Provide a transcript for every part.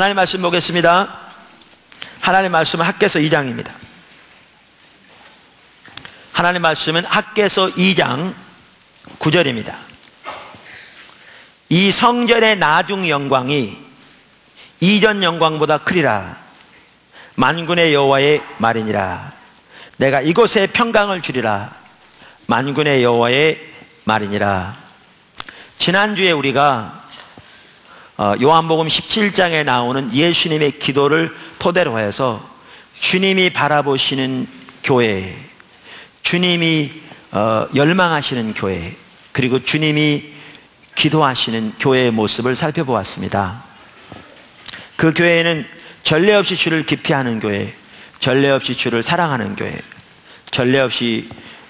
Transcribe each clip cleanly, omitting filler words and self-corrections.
하나님 말씀 보겠습니다. 하나님 말씀은 학개서 2장입니다. 하나님 말씀은 학개서 2장 9절입니다. 이 성전의 나중 영광이 이전 영광보다 크리라. 만군의 여호와의 말이니라. 내가 이곳에 평강을 주리라. 만군의 여호와의 말이니라. 지난주에 우리가 요한복음 17장에 나오는 예수님의 기도를 토대로 해서 주님이 바라보시는 교회, 주님이 열망하시는 교회, 그리고 주님이 기도하시는 교회의 모습을 살펴보았습니다. 그 교회는 전례 없이 주를 기피하는 교회, 전례 없이 주를 사랑하는 교회, 전례 없이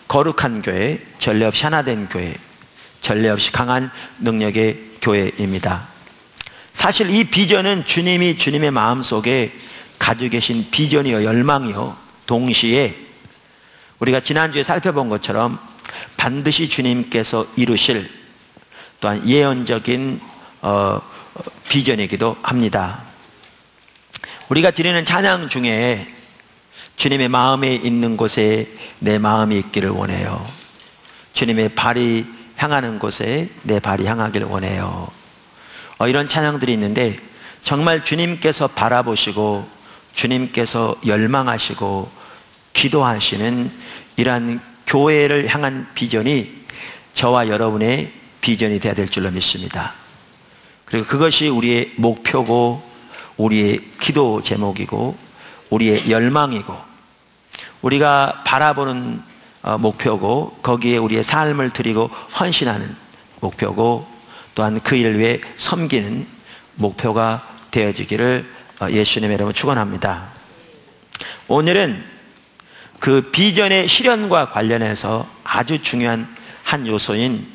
거룩한 교회, 전례 없이 하나된 교회, 전례 없이 강한 능력의 교회입니다. 사실 이 비전은 주님이 주님의 마음속에 가지고 계신 비전이요 열망이요 동시에 우리가 지난주에 살펴본 것처럼 반드시 주님께서 이루실 또한 예언적인 비전이기도 합니다. 우리가 드리는 찬양 중에 주님의 마음에 있는 곳에 내 마음이 있기를 원해요. 주님의 발이 향하는 곳에 내 발이 향하기를 원해요. 이런 찬양들이 있는데 정말 주님께서 바라보시고 주님께서 열망하시고 기도하시는 이러한 교회를 향한 비전이 저와 여러분의 비전이 되어야 될 줄로 믿습니다. 그리고 그것이 우리의 목표고 우리의 기도 제목이고 우리의 열망이고 우리가 바라보는 목표고 거기에 우리의 삶을 드리고 헌신하는 목표고 또한 그 일을 위해 섬기는 목표가 되어지기를 예수님의 이름으로 축원합니다. 오늘은 그 비전의 실현과 관련해서 아주 중요한 한 요소인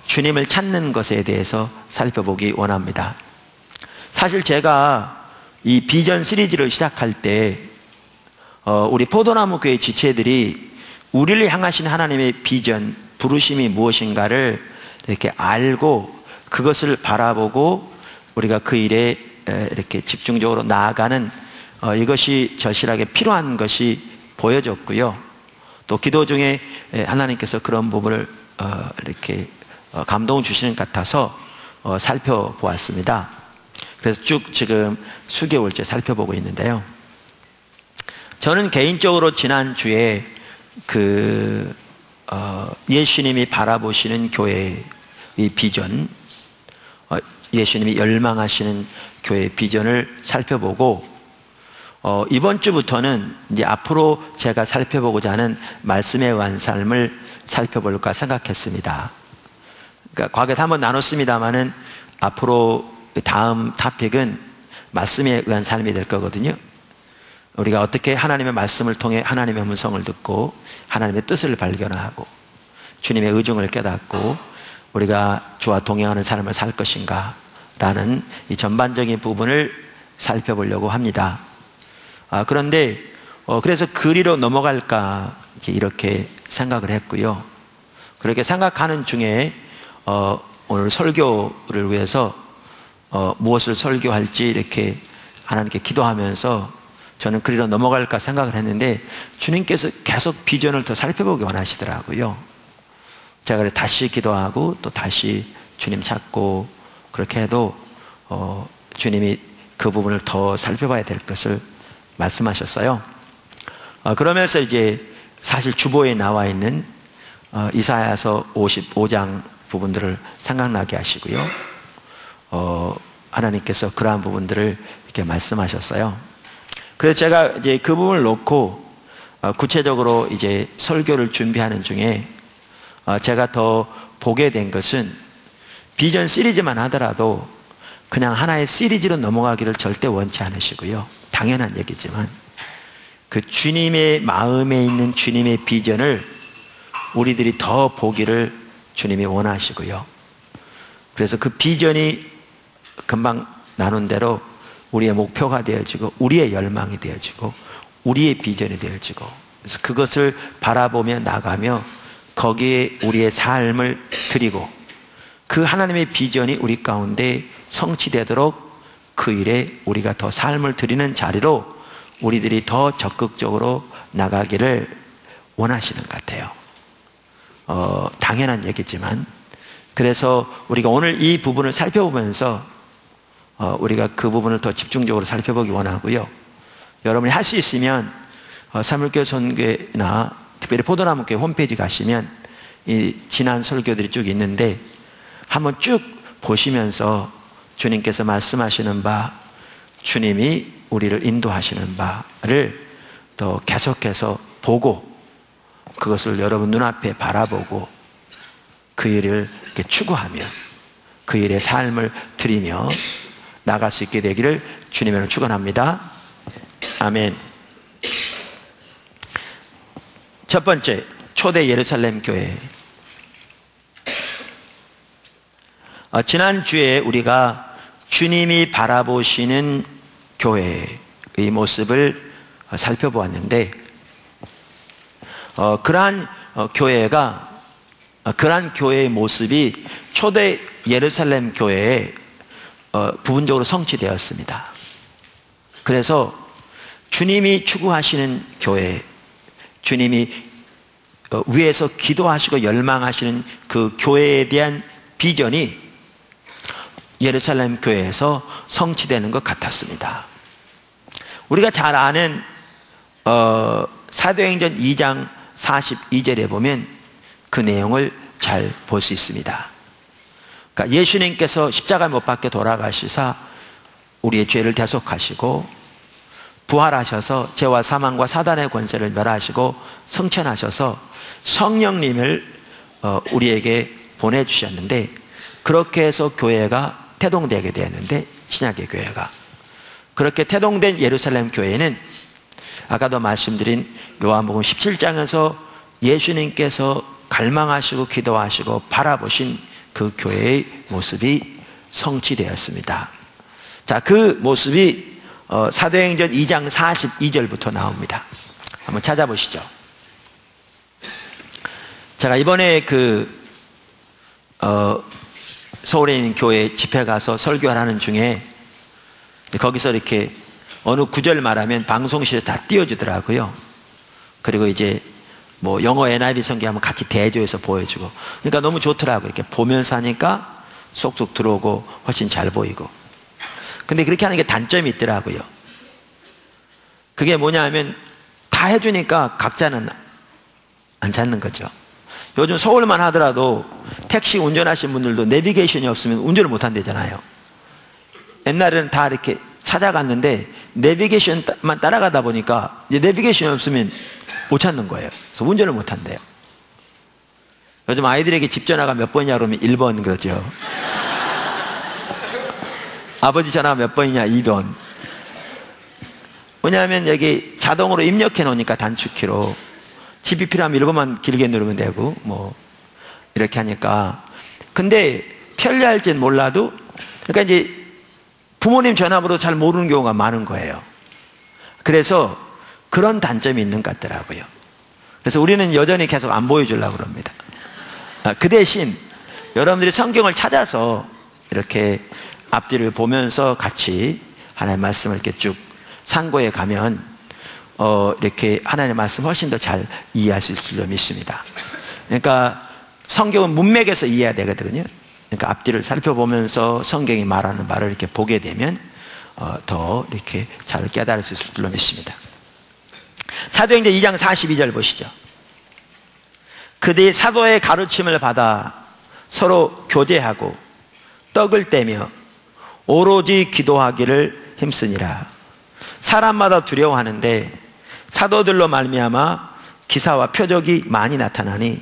주님을 찾는 것에 대해서 살펴보기 원합니다. 사실 제가 이 비전 시리즈를 시작할 때 우리 포도나무 교회 지체들이 우리를 향하신 하나님의 비전, 부르심이 무엇인가를 이렇게 알고 그것을 바라보고 우리가 그 일에 이렇게 집중적으로 나아가는 이것이 절실하게 필요한 것이 보여졌고요. 또 기도 중에 하나님께서 그런 부분을 이렇게 감동을 주시는 것 같아서 살펴보았습니다. 그래서 쭉 지금 수개월째 살펴보고 있는데요. 저는 개인적으로 지난주에 예수님이 바라보시는 교회의 비전, 예수님이 열망하시는 교회의 비전을 살펴보고 이번 주부터는 이제 앞으로 제가 살펴보고자 하는 말씀에 의한 삶을 살펴볼까 생각했습니다. 그러니까 과거에 한번 나눴습니다만은 앞으로 다음 토픽은 말씀에 의한 삶이 될 거거든요. 우리가 어떻게 하나님의 말씀을 통해 하나님의 음성을 듣고 하나님의 뜻을 발견하고 주님의 의중을 깨닫고 우리가 주와 동행하는 삶을 살 것인가 라는 이 전반적인 부분을 살펴보려고 합니다. 그런데 그래서 그리로 넘어갈까 이렇게 생각을 했고요. 그렇게 생각하는 중에 오늘 설교를 위해서 무엇을 설교할지 이렇게 하나님께 기도하면서 저는 그리로 넘어갈까 생각을 했는데 주님께서 계속 비전을 더 살펴보기 원하시더라고요. 제가 다시 기도하고 또 다시 주님 찾고 그렇게 해도 주님이 그 부분을 더 살펴봐야 될 것을 말씀하셨어요. 그러면서 이제 사실 주보에 나와 있는 이사야서 55장 부분들을 생각나게 하시고요. 하나님께서 그러한 부분들을 이렇게 말씀하셨어요. 그래서 제가 이제 그 부분을 놓고 구체적으로 이제 설교를 준비하는 중에 제가 더 보게 된 것은 비전 시리즈만 하더라도 그냥 하나의 시리즈로 넘어가기를 절대 원치 않으시고요. 당연한 얘기지만 그 주님의 마음에 있는 주님의 비전을 우리들이 더 보기를 주님이 원하시고요. 그래서 그 비전이 금방 나눈 대로 우리의 목표가 되어지고 우리의 열망이 되어지고 우리의 비전이 되어지고 그래서 그것을 바라보며 나가며 거기에 우리의 삶을 드리고 그 하나님의 비전이 우리 가운데 성취되도록 그 일에 우리가 더 삶을 드리는 자리로 우리들이 더 적극적으로 나가기를 원하시는 것 같아요. 당연한 얘기지만, 그래서 우리가 오늘 이 부분을 살펴보면서 우리가 그 부분을 더 집중적으로 살펴보기 원하고요. 여러분이 할 수 있으면 사물교회 선교회나 특별히 포도나무교회 홈페이지 가시면 이 지난 설교들이 쭉 있는데 한번 쭉 보시면서 주님께서 말씀하시는 바, 주님이 우리를 인도하시는 바를 더 계속해서 보고 그것을 여러분 눈앞에 바라보고 그 일을 이렇게 추구하며 그 일에 삶을 드리며 나갈 수 있게 되기를 주님으로 축원합니다. 아멘. 첫 번째, 초대 예루살렘 교회. 지난주에 우리가 주님이 바라보시는 교회의 모습을 살펴보았는데, 그러한 교회의 모습이 초대 예루살렘 교회에 부분적으로 성취되었습니다. 그래서 주님이 추구하시는 교회, 주님이 위에서 기도하시고 열망하시는 그 교회에 대한 비전이 예루살렘 교회에서 성취되는 것 같았습니다. 우리가 잘 아는 사도행전 2장 42절에 보면 그 내용을 잘 볼 수 있습니다. 그러니까 예수님께서 십자가 못 박혀 돌아가시사 우리의 죄를 대속하시고 부활하셔서 죄와 사망과 사단의 권세를 멸하시고 승천하셔서 성령님을 우리에게 보내주셨는데, 그렇게 해서 교회가 태동되게 되었는데, 신약의 교회가 그렇게 태동된 예루살렘 교회는 아까도 말씀드린 요한복음 17장에서 예수님께서 갈망하시고 기도하시고 바라보신 그 교회의 모습이 성취되었습니다. 자, 그 모습이 사도행전 2장 42절부터 나옵니다. 한번 찾아보시죠. 제가 이번에 서울에 있는 교회 집회 가서 설교하는 중에 거기서 이렇게 어느 구절 말하면 방송실에 다 띄워주더라고요. 그리고 이제 뭐 영어 NIV 성경하면 같이 대조해서 보여주고, 그러니까 너무 좋더라고요. 이렇게 보면서 하니까 쏙쏙 들어오고 훨씬 잘 보이고. 근데 그렇게 하는 게 단점이 있더라고요. 그게 뭐냐 하면 다 해주니까 각자는 안 찾는 거죠. 요즘 서울만 하더라도 택시 운전하시는 분들도 내비게이션이 없으면 운전을 못 한대잖아요. 옛날에는 다 이렇게 찾아갔는데 내비게이션만 따라가다 보니까 이제 내비게이션이 없으면 못 찾는 거예요. 그래서 운전을 못 한대요. 요즘 아이들에게 집 전화가 몇 번이냐 그러면 1번 그러죠. 아버지 전화가 몇 번이냐 2번. 왜냐하면 여기 자동으로 입력해 놓으니까 단축키로 집이 필요하면 1번만 길게 누르면 되고 뭐 이렇게 하니까. 근데 편리할지는 몰라도, 그러니까 이제 부모님 전화번호 잘 모르는 경우가 많은 거예요. 그래서 그런 단점이 있는 것 같더라고요. 그래서 우리는 여전히 계속 안 보여주려고 그럽니다. 그 대신 여러분들이 성경을 찾아서 이렇게 앞뒤를 보면서 같이 하나님의 말씀을 이렇게 쭉 상고해 가면 이렇게 하나님의 말씀 훨씬 더 잘 이해할 수 있을 줄 믿습니다. 그러니까 성경은 문맥에서 이해해야 되거든요. 그러니까 앞뒤를 살펴보면서 성경이 말하는 말을 이렇게 보게 되면 더 이렇게 잘 깨달을 수 있을 줄로 믿습니다. 사도행전 2장 42절 보시죠. 그들이 사도의 가르침을 받아 서로 교제하고 떡을 떼며 오로지 기도하기를 힘쓰니라. 사람마다 두려워하는데 사도들로 말미암아 기사와 표적이 많이 나타나니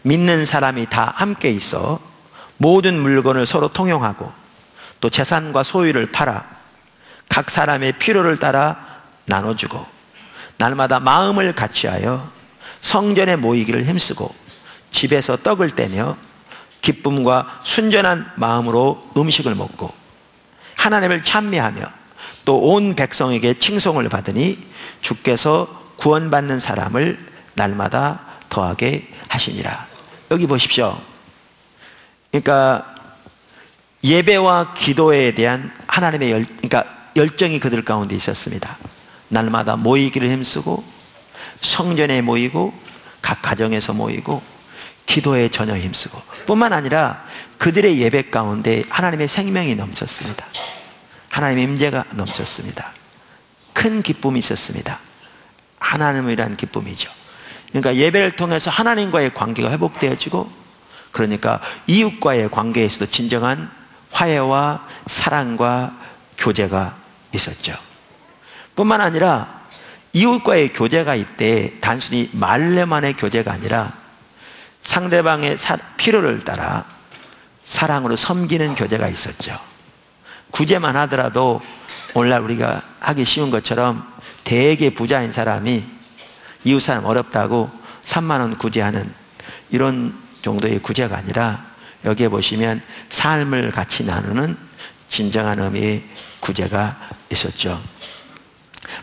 믿는 사람이 다 함께 있어 모든 물건을 서로 통용하고 또 재산과 소유를 팔아 각 사람의 필요를 따라 나눠주고 날마다 마음을 같이하여 성전에 모이기를 힘쓰고 집에서 떡을 떼며 기쁨과 순전한 마음으로 음식을 먹고 하나님을 찬미하며 또 온 백성에게 칭송을 받으니 주께서 구원받는 사람을 날마다 더하게 하시니라. 여기 보십시오. 그러니까 예배와 기도에 대한 하나님의 열정이 그들 가운데 있었습니다. 날마다 모이기를 힘쓰고 성전에 모이고 각 가정에서 모이고 기도에 전혀 힘쓰고, 뿐만 아니라 그들의 예배 가운데 하나님의 생명이 넘쳤습니다. 하나님의 임재가 넘쳤습니다. 큰 기쁨이 있었습니다. 하나님이라는 기쁨이죠. 그러니까 예배를 통해서 하나님과의 관계가 회복되어지고, 그러니까 이웃과의 관계에서도 진정한 화해와 사랑과 교제가 있었죠. 뿐만 아니라 이웃과의 교제가 이때 단순히 말로만의 교제가 아니라 상대방의 필요를 따라 사랑으로 섬기는 교제가 있었죠. 구제만 하더라도 오늘날 우리가 하기 쉬운 것처럼 되게 부자인 사람이 이웃 사람 어렵다고 3만 원 구제하는 이런 정도의 구제가 아니라, 여기에 보시면 삶을 같이 나누는 진정한 의미의 구제가 있었죠.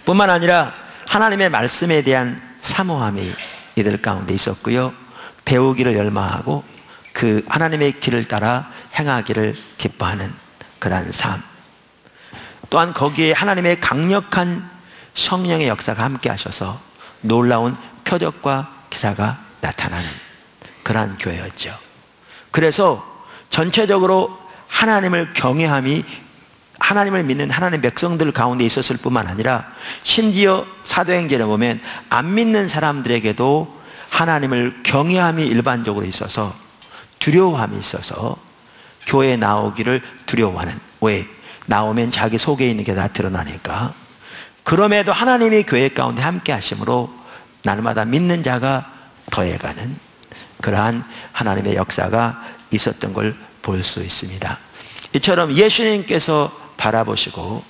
뿐만 아니라 하나님의 말씀에 대한 사모함이 이들 가운데 있었고요, 배우기를 열망하고 그 하나님의 길을 따라 행하기를 기뻐하는 그러한 삶, 또한 거기에 하나님의 강력한 성령의 역사가 함께 하셔서 놀라운 표적과 기사가 나타나는 그러한 교회였죠. 그래서 전체적으로 하나님을 경외함이 하나님을 믿는 하나님의 백성들 가운데 있었을 뿐만 아니라, 심지어 사도행전에 보면 안 믿는 사람들에게도 하나님을 경외함이 일반적으로 있어서, 두려워함이 있어서 교회에 나오기를 두려워하는, 왜? 나오면 자기 속에 있는 게 다 드러나니까. 그럼에도 하나님이 교회 가운데 함께 하심으로 날마다 믿는 자가 더해가는 그러한 하나님의 역사가 있었던 걸 볼 수 있습니다. 이처럼 예수님께서 바라보시고,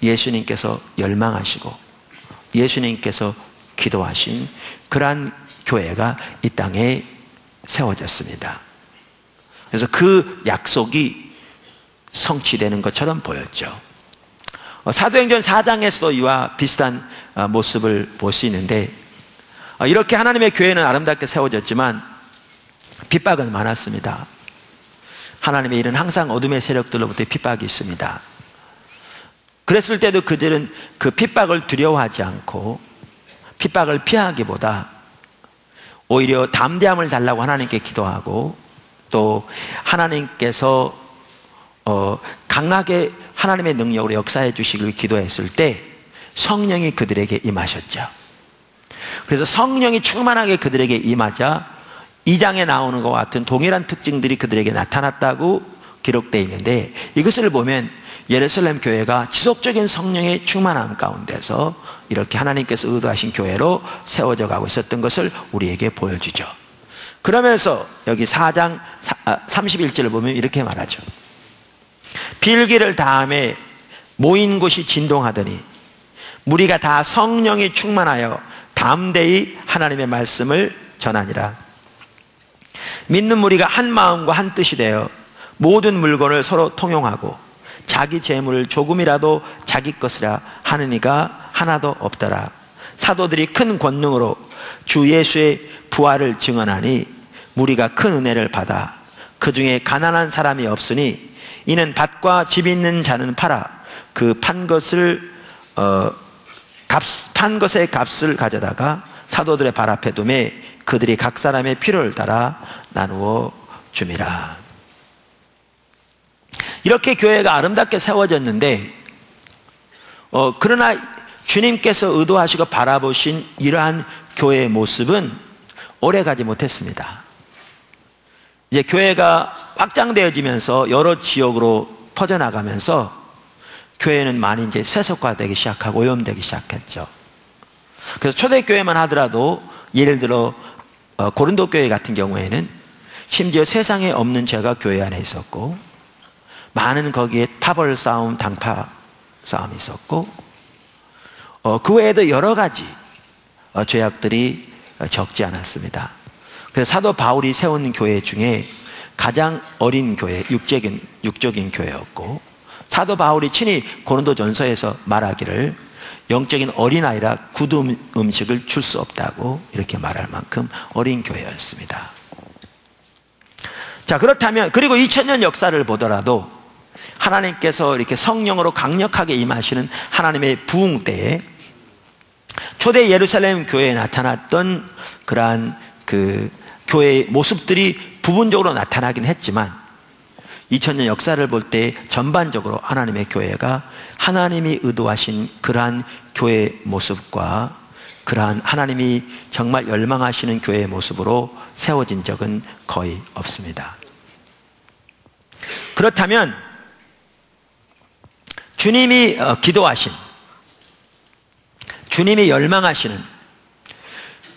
예수님께서 열망하시고, 예수님께서 기도하신 그러한 교회가 이 땅에 세워졌습니다. 그래서 그 약속이 성취되는 것처럼 보였죠. 사도행전 4장에서도 이와 비슷한 모습을 볼 수 있는데, 이렇게 하나님의 교회는 아름답게 세워졌지만 핍박은 많았습니다. 하나님의 일은 항상 어둠의 세력들로부터 핍박이 있습니다. 그랬을 때도 그들은 그 핍박을 두려워하지 않고 핍박을 피하기보다 오히려 담대함을 달라고 하나님께 기도하고, 또 하나님께서 강하게 하나님의 능력으로 역사해 주시길 기도했을 때 성령이 그들에게 임하셨죠. 그래서 성령이 충만하게 그들에게 임하자 2장에 나오는 것과 같은 동일한 특징들이 그들에게 나타났다고 기록되어 있는데, 이것을 보면 예루살렘 교회가 지속적인 성령의 충만함 가운데서 이렇게 하나님께서 의도하신 교회로 세워져 가고 있었던 것을 우리에게 보여주죠. 그러면서 여기 4장 31절을 보면 이렇게 말하죠. 빌기를 다음에 모인 곳이 진동하더니 무리가 다 성령이 충만하여 담대히 하나님의 말씀을 전하니라. 믿는 무리가 한 마음과 한 뜻이 되어 모든 물건을 서로 통용하고 자기 재물을 조금이라도 자기 것이라 하는 이가 하나도 없더라. 사도들이 큰 권능으로 주 예수의 부활을 증언하니 무리가 큰 은혜를 받아 그 중에 가난한 사람이 없으니 이는 밭과 집 있는 자는 팔아 그 판 것의 값을 가져다가 사도들의 발 앞에 두매 그들이 각 사람의 필요를 따라 나누어 줌이라. 이렇게 교회가 아름답게 세워졌는데, 그러나 주님께서 의도하시고 바라보신 이러한 교회의 모습은 오래가지 못했습니다. 이제 교회가 확장되어지면서 여러 지역으로 퍼져나가면서 교회는 많이 이제 세속화되기 시작하고 오염되기 시작했죠. 그래서 초대교회만 하더라도 예를 들어 고린도 교회 같은 경우에는 심지어 세상에 없는 죄가 교회 안에 있었고, 많은 거기에 파벌 싸움, 당파 싸움이 있었고, 그 외에도 여러 가지 죄악들이 적지 않았습니다. 그래서 사도 바울이 세운 교회 중에 가장 어린 교회, 육적인 교회였고, 사도 바울이 친히 고린도전서에서 말하기를 영적인 어린아이라 굳은 음식을 줄 수 없다고 이렇게 말할 만큼 어린 교회였습니다. 자, 그렇다면, 그리고 2000년 역사를 보더라도 하나님께서 이렇게 성령으로 강력하게 임하시는 하나님의 부흥 때에 초대 예루살렘 교회에 나타났던 그러한 그 교회의 모습들이 부분적으로 나타나긴 했지만 2000년 역사를 볼 때 전반적으로 하나님의 교회가 하나님이 의도하신 그러한 교회의 모습과 그러한 하나님이 정말 열망하시는 교회의 모습으로 세워진 적은 거의 없습니다. 그렇다면 주님이 기도하신, 주님이 열망하시는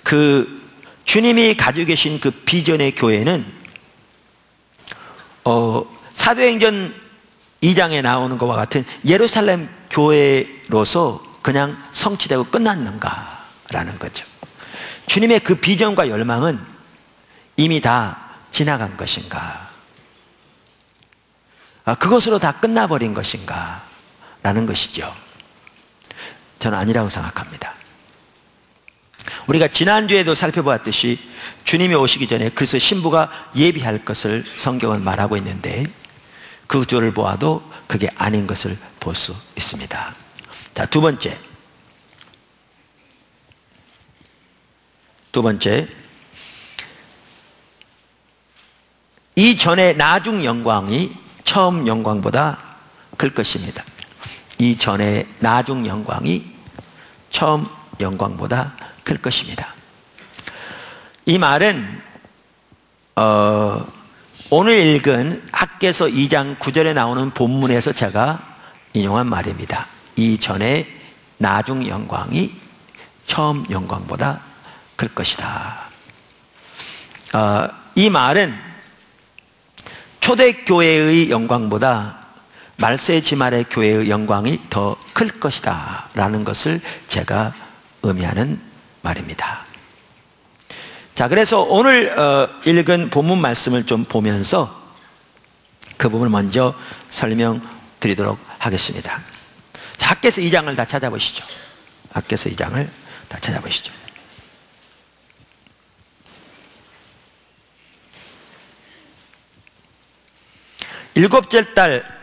그 주님이 가지고 계신 그 비전의 교회는 사도행전 2장에 나오는 것과 같은 예루살렘 교회로서 그냥 성취되고 끝났는가라는 거죠. 주님의 그 비전과 열망은 이미 다 지나간 것인가? 그것으로 다 끝나버린 것인가? 라는 것이죠. 저는 아니라고 생각합니다. 우리가 지난주에도 살펴보았듯이 주님이 오시기 전에 그리스도 신부가 예비할 것을 성경은 말하고 있는데 그 구조를 보아도 그게 아닌 것을 볼 수 있습니다. 자, 두 번째, 이전의 나중 영광이 처음 영광보다 클 것입니다. 이전의 나중 영광이 처음 영광보다 클 것입니다. 이 말은 오늘 읽은 학개서 2장 9절에 나오는 본문에서 제가 인용한 말입니다. 이전의 나중 영광이 처음 영광보다 클 것이다. 이 말은 초대교회의 영광보다 말세지말의 교회의 영광이 더 클 것이다 라는 것을 제가 의미하는 말입니다. 자, 그래서 오늘 읽은 본문 말씀을 좀 보면서 그 부분을 먼저 설명드리도록 하겠습니다. 자, 학개서 2장을 다 찾아보시죠. 학개서 2장을 다 찾아보시죠. 일곱째 달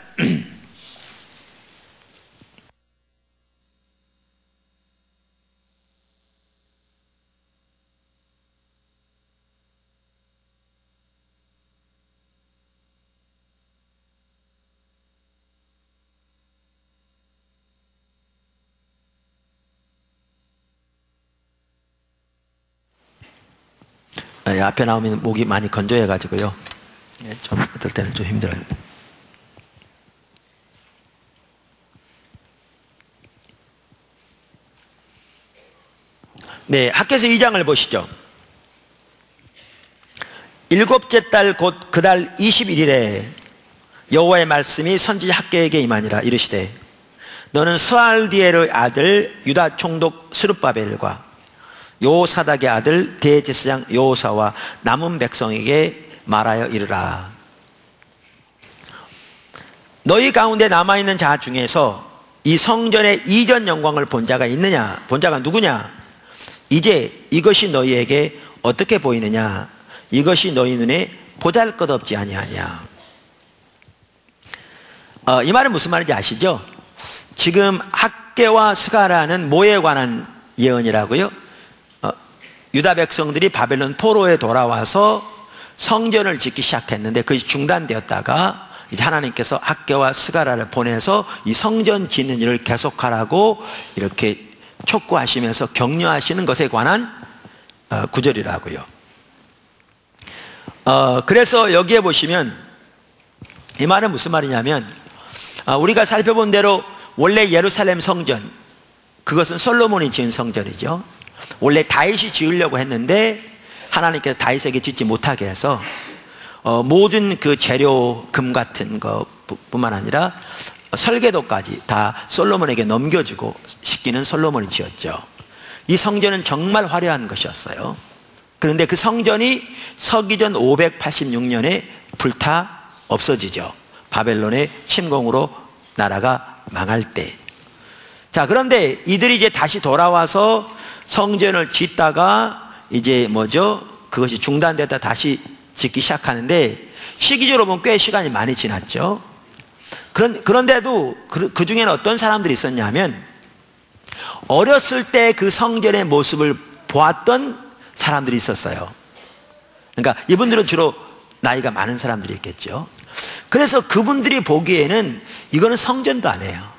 앞에 나오면 목이 많이 건조해가지고요. 좀 어떨 때는 좀 힘들어요. 네, 학개서 2장을 보시죠. 일곱째 달 곧 그 달 21일에 여호와의 말씀이 선지자 학개에게 임하니라. 이르시되 너는 스알디엘의 아들 유다 총독 스룹바벨과 요사닥의 아들 대제사장 요사와 남은 백성에게 말하여 이르라. 너희 가운데 남아있는 자 중에서 이 성전의 이전 영광을 본 자가 있느냐? 본 자가 누구냐? 이제 이것이 너희에게 어떻게 보이느냐? 이것이 너희 눈에 보잘것없지 아니하냐? 이 말은 무슨 말인지 아시죠? 지금 학개와 스가라는 뭐에 관한 예언이라고요? 유다 백성들이 바벨론 포로에 돌아와서 성전을 짓기 시작했는데 그것이 중단되었다가 이제 하나님께서 학개와 스가라를 보내서 이 성전 짓는 일을 계속하라고 이렇게 촉구하시면서 격려하시는 것에 관한 구절이라고요. 그래서 여기에 보시면 이 말은 무슨 말이냐면 우리가 살펴본 대로 원래 예루살렘 성전, 그것은 솔로몬이 지은 성전이죠. 원래 다윗이 지으려고 했는데 하나님께서 다윗에게 짓지 못하게 해서 모든 그 재료, 금 같은 것뿐만 아니라 설계도까지 다 솔로몬에게 넘겨주고 시키는 솔로몬이 지었죠. 이 성전은 정말 화려한 것이었어요. 그런데 그 성전이 서기전 586년에 불타 없어지죠. 바벨론의 침공으로 나라가 망할 때. 자, 그런데 이들이 이제 다시 돌아와서 성전을 짓다가 이제 그것이 중단됐다 다시 짓기 시작하는데 시기적으로 보면 꽤 시간이 많이 지났죠. 그런데도 그 중에는 어떤 사람들이 있었냐면 어렸을 때 그 성전의 모습을 보았던 사람들이 있었어요. 그러니까 이분들은 주로 나이가 많은 사람들이 있겠죠. 그래서 그분들이 보기에는 이거는 성전도 아니에요.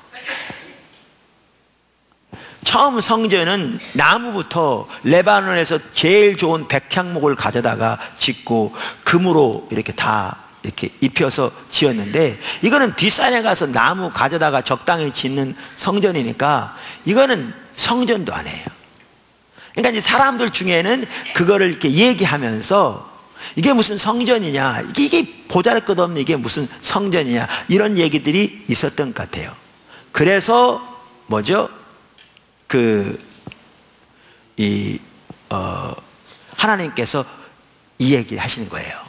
처음 성전은 나무부터 레바논에서 제일 좋은 백향목을 가져다가 짓고 금으로 이렇게 다 이렇게 입혀서 지었는데, 이거는 뒷산에 가서 나무 가져다가 적당히 짓는 성전이니까 이거는 성전도 아니에요. 그러니까 이제 사람들 중에는 그거를 이렇게 얘기하면서 이게 무슨 성전이냐, 이게 보잘것없는 이게 무슨 성전이냐, 이런 얘기들이 있었던 것 같아요. 그래서 뭐죠? 하나님께서 이 얘기 하시는 거예요.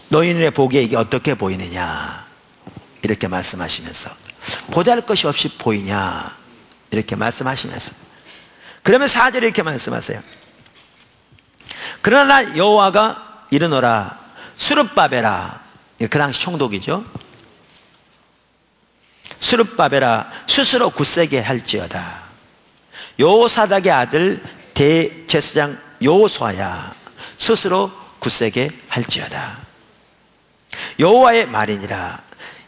너희는 보기에 이게 어떻게 보이느냐, 이렇게 말씀하시면서, 보잘것이 없이 보이냐, 이렇게 말씀하시면서, 그러면 4절에 이렇게 말씀하세요. 그러나 여호와가 이르노라 스룹바벨아, 그 당시 총독이죠. 스룹바벨아 스스로 굳세게 할지어다. 여호사닥의 아들 대제사장 여호수아야, 스스로 굳세게 할지어다. 여호와의 말이니라.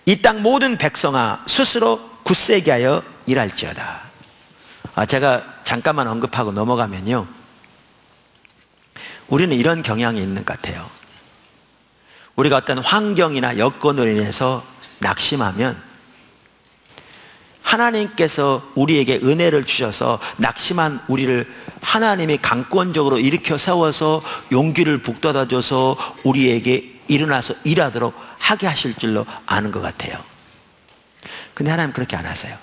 이 땅 모든 백성아 스스로 굳세게 하여 일할지어다. 제가 잠깐만 언급하고 넘어가면요, 우리는 이런 경향이 있는 것 같아요. 우리가 어떤 환경이나 여건으로 인해서 낙심하면 하나님께서 우리에게 은혜를 주셔서 낙심한 우리를 하나님이 강권적으로 일으켜 세워서 용기를 북돋아줘서 우리에게 일어나서 일하도록 하게 하실 줄로 아는 것 같아요. 근데 하나님 그렇게 안 하세요.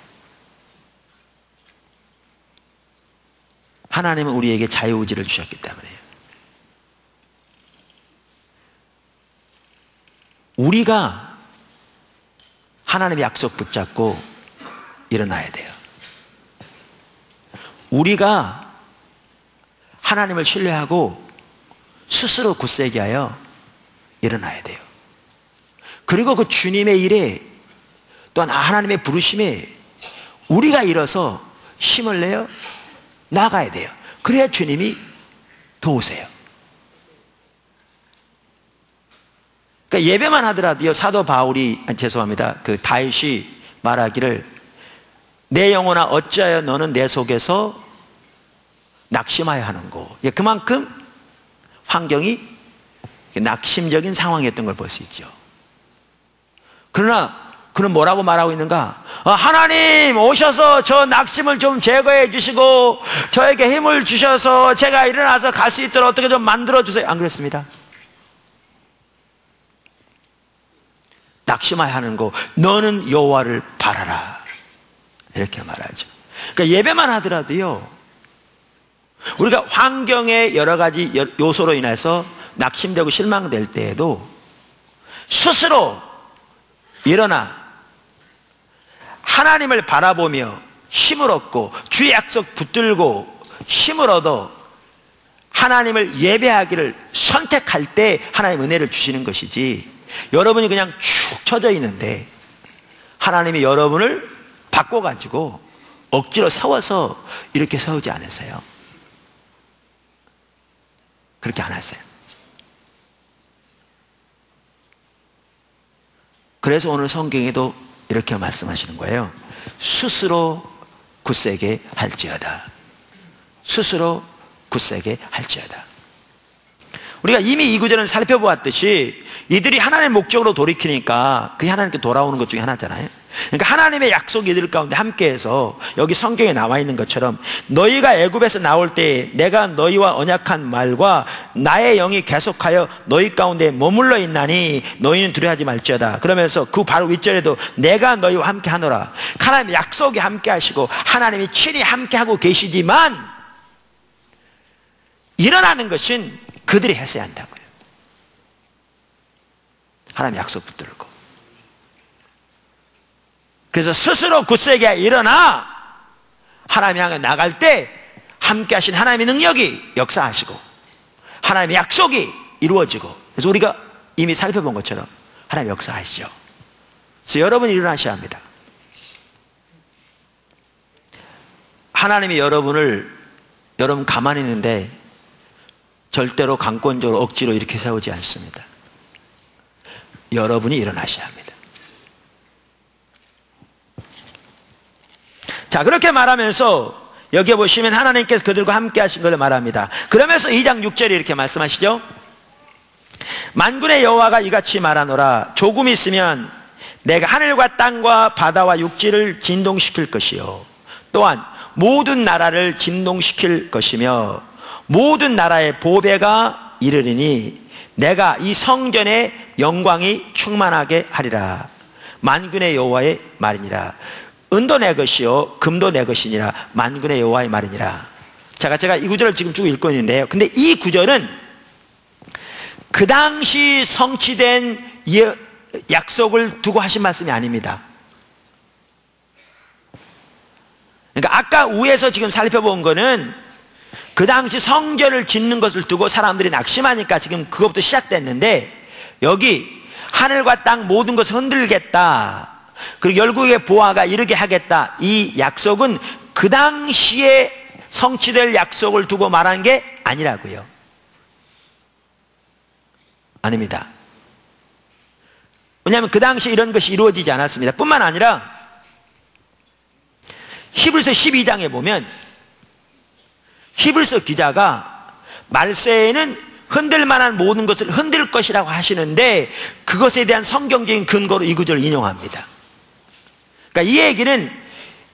하나님은 우리에게 자유의지를 주셨기 때문에요. 우리가 하나님의 약속 붙잡고 일어나야 돼요. 우리가 하나님을 신뢰하고 스스로 굳세게 하여 일어나야 돼요. 그리고 그 주님의 일에, 또한 하나님의 부르심에 우리가 일어서 힘을 내어 나가야 돼요. 그래야 주님이 도우세요. 그러니까 예배만 하더라도요, 사도 바울이, 죄송합니다, 그 다윗이 말하기를 내 영혼아 어찌하여 너는 내 속에서 낙심하여 하는고. 그만큼 환경이 낙심적인 상황이었던 걸 볼 수 있죠. 그러나 그는 뭐라고 말하고 있는가? 하나님 오셔서 저 낙심을 좀 제거해 주시고 저에게 힘을 주셔서 제가 일어나서 갈 수 있도록 어떻게 좀 만들어 주세요. 안 그렇습니다? 낙심하여 하는 거, 너는 여호와를 바라라, 이렇게 말하죠. 그러니까 예배만 하더라도요, 우리가 환경의 여러 가지 요소로 인해서 낙심되고 실망될 때에도 스스로 일어나 하나님을 바라보며 힘을 얻고 주의 약속 붙들고 힘을 얻어 하나님을 예배하기를 선택할 때 하나님 은혜를 주시는 것이지, 여러분이 그냥 축 처져 있는데 하나님이 여러분을 바꿔가지고 억지로 세워서 이렇게 세우지 않으세요. 그렇게 안 하세요. 그래서 오늘 성경에도 이렇게 말씀하시는 거예요. 스스로 굳세게 할지어다. 스스로 굳세게 할지어다. 우리가 이미 이 구절은 살펴보았듯이 이들이 하나님의 목적으로 돌이키니까 그게 하나님께 돌아오는 것 중에 하나잖아요. 그러니까 하나님의 약속이 이들 가운데 함께해서 여기 성경에 나와 있는 것처럼 너희가 애굽에서 나올 때 내가 너희와 언약한 말과 나의 영이 계속하여 너희 가운데 머물러 있나니 너희는 두려워하지 말지어다. 그러면서 그 바로 윗절에도 내가 너희와 함께 하노라. 하나님의 약속이 함께 하시고 하나님이 친히 함께 하고 계시지만 일어나는 것은 그들이 했어야 한다고요. 하나님 약속 붙들고. 그래서 스스로 굳세게 일어나 하나님 향해 나갈 때 함께 하신 하나님의 능력이 역사하시고 하나님의 약속이 이루어지고, 그래서 우리가 이미 살펴본 것처럼 하나님 역사하시죠. 그래서 여러분이 일어나셔야 합니다. 하나님이 여러분 가만히 있는데 절대로 강권적으로 억지로 이렇게 세우지 않습니다. 여러분이 일어나셔야 합니다. 자, 그렇게 말하면서 여기 보시면 하나님께서 그들과 함께 하신 것을 말합니다. 그러면서 2장 6절에 이렇게 말씀하시죠. 만군의 여호와가 이같이 말하노라. 조금 있으면 내가 하늘과 땅과 바다와 육지를 진동시킬 것이요 또한 모든 나라를 진동시킬 것이며 모든 나라의 보배가 이르리니 내가 이 성전의 영광이 충만하게 하리라. 만군의 여호와의 말이니라. 은도 내 것이요 금도 내 것이니라. 만군의 여호와의 말이니라. 제가 이 구절을 지금 쭉 읽고 있는데요, 근데 이 구절은 그 당시 성취된 약속을 두고 하신 말씀이 아닙니다. 그러니까 아까 위에서 지금 살펴본 거는 그 당시 성전을 짓는 것을 두고 사람들이 낙심하니까 지금 그것부터 시작됐는데, 여기 하늘과 땅 모든 것을 흔들겠다, 그리고 열국의 보화가 이르게 하겠다, 이 약속은 그 당시에 성취될 약속을 두고 말한 게 아니라고요. 아닙니다. 왜냐하면 그 당시에 이런 것이 이루어지지 않았습니다. 뿐만 아니라 히브리서 12장에 보면 히브리서 기자가 말세에는 흔들 만한 모든 것을 흔들 것이라고 하시는데 그것에 대한 성경적인 근거로 이 구절을 인용합니다. 그러니까 이 얘기는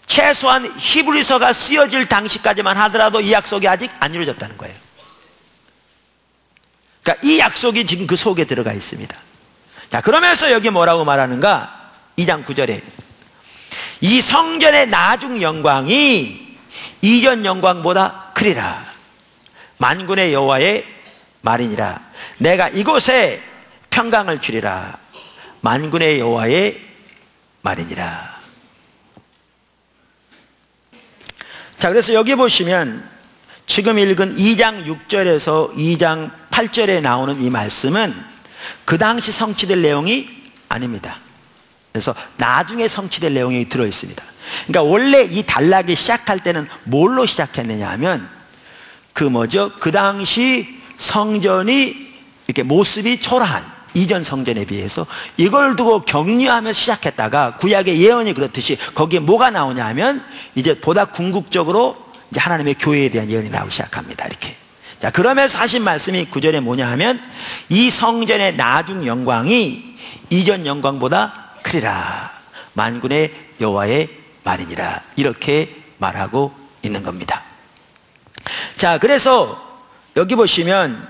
최소한 히브리서가 쓰여질 당시까지만 하더라도 이 약속이 아직 안 이루어졌다는 거예요. 그러니까 이 약속이 지금 그 속에 들어가 있습니다. 자, 그러면서 여기 뭐라고 말하는가? 2장 9절에 이 성전의 나중 영광이 이전 영광보다 크리라. 만군의 여호와의 말이니라. 내가 이곳에 평강을 주리라. 만군의 여호와의 말이니라. 자, 그래서 여기 보시면 지금 읽은 2장 6절에서 2장 8절에 나오는 이 말씀은 그 당시 성취될 내용이 아닙니다. 그래서 나중에 성취될 내용이 들어있습니다. 그러니까 원래 이 단락이 시작할 때는 뭘로 시작했느냐 하면 그 당시 성전이 이렇게 모습이 초라한 이전 성전에 비해서 이걸 두고 격려하며 시작했다가 구약의 예언이 그렇듯이 거기에 뭐가 나오냐 하면 이제 보다 궁극적으로 이제 하나님의 교회에 대한 예언이 나오기 시작합니다. 이렇게. 자, 그러면서 하신 말씀이 9절에 뭐냐 하면 이 성전의 나중 영광이 이전 영광보다 크리라. 만군의 여호와의 말이니라. 이렇게 말하고 있는 겁니다. 자, 그래서 여기 보시면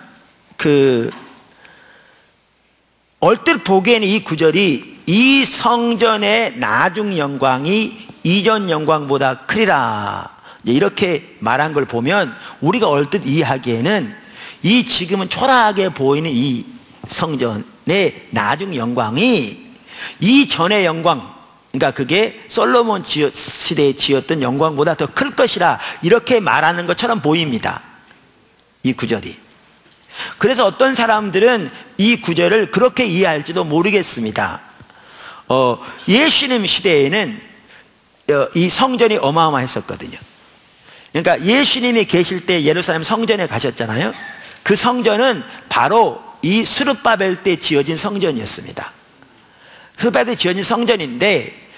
얼뜻 보기에는 이 구절이 이 성전의 나중 영광이 이전 영광보다 크리라 이렇게 말한 걸 보면 우리가 얼뜻 이해하기에는 이 지금은 초라하게 보이는 이 성전의 나중 영광이 이전의 영광, 그러니까 그게 솔로몬 시대에 지었던 영광보다 더 클 것이라 이렇게 말하는 것처럼 보입니다. 이 구절이. 그래서 어떤 사람들은 이 구절을 그렇게 이해할지도 모르겠습니다. 예수님 시대에는 이 성전이 어마어마했었거든요. 그러니까 예수님이 계실 때 예루살렘 성전에 가셨잖아요. 그 성전은 바로 이 스룹바벨 때 지어진 성전이었습니다. 스룹바벨 때 지어진 성전인데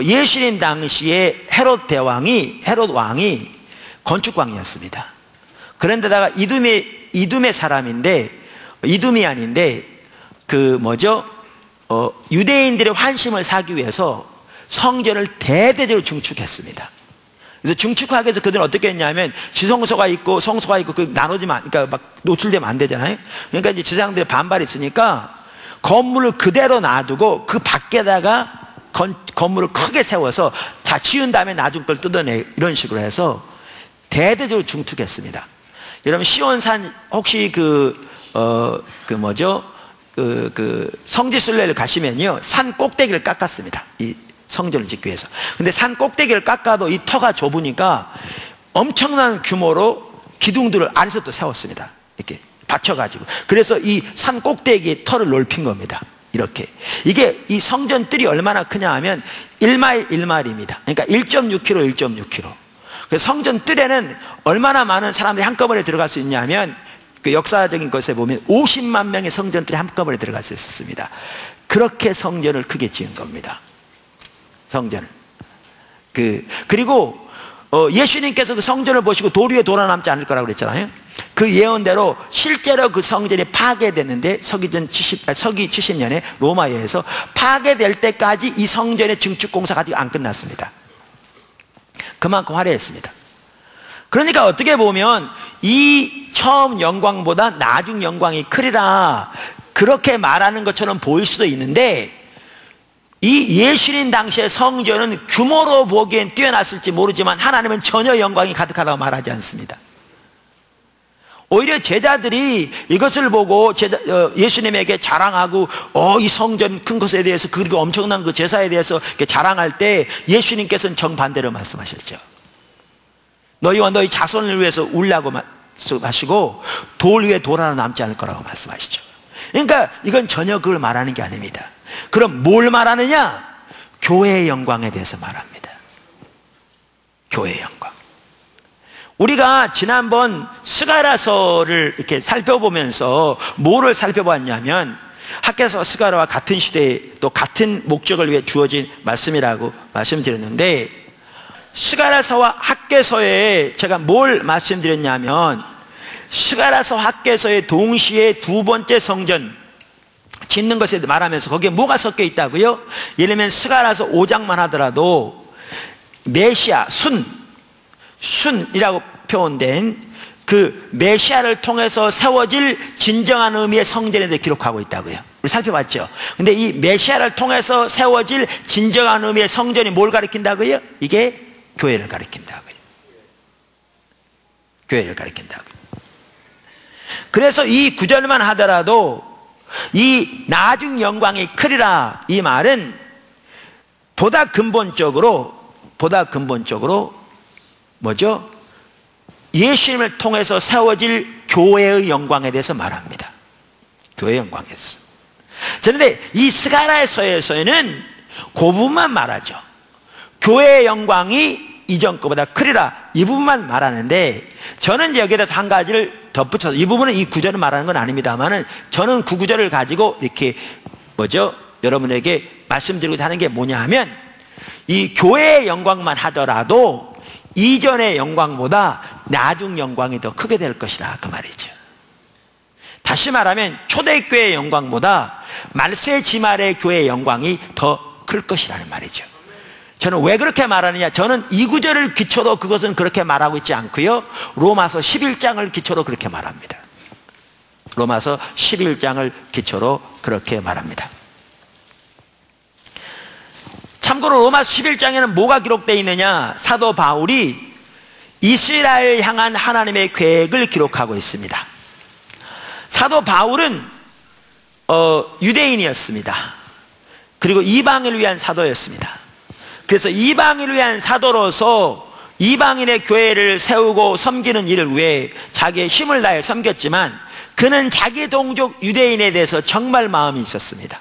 예수님 당시에 헤롯 왕이 건축광이었습니다. 그런데다가 이둠의 사람인데 이두미안인데 유대인들의 환심을 사기 위해서 성전을 대대적으로 중축했습니다. 그래서 중축하기 위해서 그들은 어떻게 했냐면 지성소가 있고 성소가 있고 그러니까 막 노출되면 안 되잖아요. 그러니까 이제 지상들의 반발이 있으니까 건물을 그대로 놔두고 그 밖에다가 건물을 크게 세워서 다 지은 다음에 나중 걸 뜯어내 이런 식으로 해서 대대적으로 중축했습니다. 여러분 시온산 혹시 성지순례를 가시면요 산 꼭대기를 깎았습니다. 이 성전을 짓기 위해서. 근데 산 꼭대기를 깎아도 이 터가 좁으니까 엄청난 규모로 기둥들을 아래서부터 세웠습니다. 이렇게 받쳐가지고. 그래서 이 산 꼭대기에 터를 넓힌 겁니다. 이렇게. 이게 이 성전 뜰이 얼마나 크냐 하면 1마일 1마일입니다. 그러니까 1.6km 1.6km. 그래서 성전 뜰에는 얼마나 많은 사람들이 한꺼번에 들어갈 수 있냐면 그 역사적인 것에 보면 50만 명의 성전 뜰이 한꺼번에 들어갈 수 있었습니다. 그렇게 성전을 크게 지은 겁니다. 성전을. 그리고 예수님께서 그 성전을 보시고 돌 위에 돌아남지 않을 거라고 그랬잖아요. 그 예언대로 실제로 그 성전이 파괴됐는데 서기 70년에 로마에 의해서 파괴될 때까지 이 성전의 증축 공사가 아직 안 끝났습니다. 그만큼 화려했습니다. 그러니까 어떻게 보면 이 처음 영광보다 나중 영광이 크리라 그렇게 말하는 것처럼 보일 수도 있는데, 이 예수님 당시의 성전은 규모로 보기엔 뛰어났을지 모르지만 하나님은 전혀 영광이 가득하다고 말하지 않습니다. 오히려 제자들이 이것을 보고 예수님에게 자랑하고 이 성전 큰 것에 대해서 그리고 엄청난 그 제사에 대해서 이렇게 자랑할 때 예수님께서는 정반대로 말씀하셨죠. 너희와 너희 자손을 위해서 울라고 말씀하시고 돌 위에 돌 하나 남지 않을 거라고 말씀하시죠. 그러니까 이건 전혀 그걸 말하는 게 아닙니다. 그럼 뭘 말하느냐? 교회의 영광에 대해서 말합니다. 교회의 영광. 우리가 지난번 스가랴서를 이렇게 살펴보면서 뭐를 살펴봤냐면, 학개서와 스가랴와 같은 시대에 또 같은 목적을 위해 주어진 말씀이라고 말씀드렸는데, 스가랴서와 학개서에 제가 뭘 말씀드렸냐면, 스가랴서 학개서의 동시에 두 번째 성전 짓는 것에 말하면서 거기에 뭐가 섞여 있다고요? 예를 들면 스가랴서 5장만 하더라도 메시아, 순이라고 표현된 그 메시아를 통해서 세워질 진정한 의미의 성전에 대해 기록하고 있다고요. 우리 살펴봤죠. 근데 이 메시아를 통해서 세워질 진정한 의미의 성전이 뭘 가리킨다고요? 이게 교회를 가리킨다고요. 교회를 가리킨다고요. 그래서 이 구절만 하더라도 이 나중 영광이 크리라 이 말은 보다 근본적으로 뭐죠? 예수님을 통해서 세워질 교회의 영광에 대해서 말합니다. 교회의 영광에서. 그런데 이 스가랴서에서는 그 부분만 말하죠. 교회의 영광이 이전 것보다 크리라 이 부분만 말하는데, 저는 여기에다 한 가지를 덧붙여서, 이 부분은 이 구절을 말하는 건 아닙니다만은 저는 그 구절을 가지고 이렇게 여러분에게 말씀드리고 하는 게 뭐냐 하면, 이 교회의 영광만 하더라도 이전의 영광보다 나중 영광이 더 크게 될 것이다 그 말이죠. 다시 말하면 초대교회의 영광보다 말세지말의 교회의 영광이 더 클 것이라는 말이죠. 저는 왜 그렇게 말하느냐, 저는 이 구절을 기초로 그것은 그렇게 말하고 있지 않고요, 로마서 11장을 기초로 그렇게 말합니다. 로마서 11장을 기초로 그렇게 말합니다. 참고로 로마서 11장에는 뭐가 기록되어 있느냐, 사도 바울이 이스라엘 향한 하나님의 계획을 기록하고 있습니다. 사도 바울은 유대인이었습니다. 그리고 이방인을 위한 사도였습니다. 그래서 이방인을 위한 사도로서 이방인의 교회를 세우고 섬기는 일을 위해 자기의 힘을 다해 섬겼지만, 그는 자기 동족 유대인에 대해서 정말 마음이 있었습니다.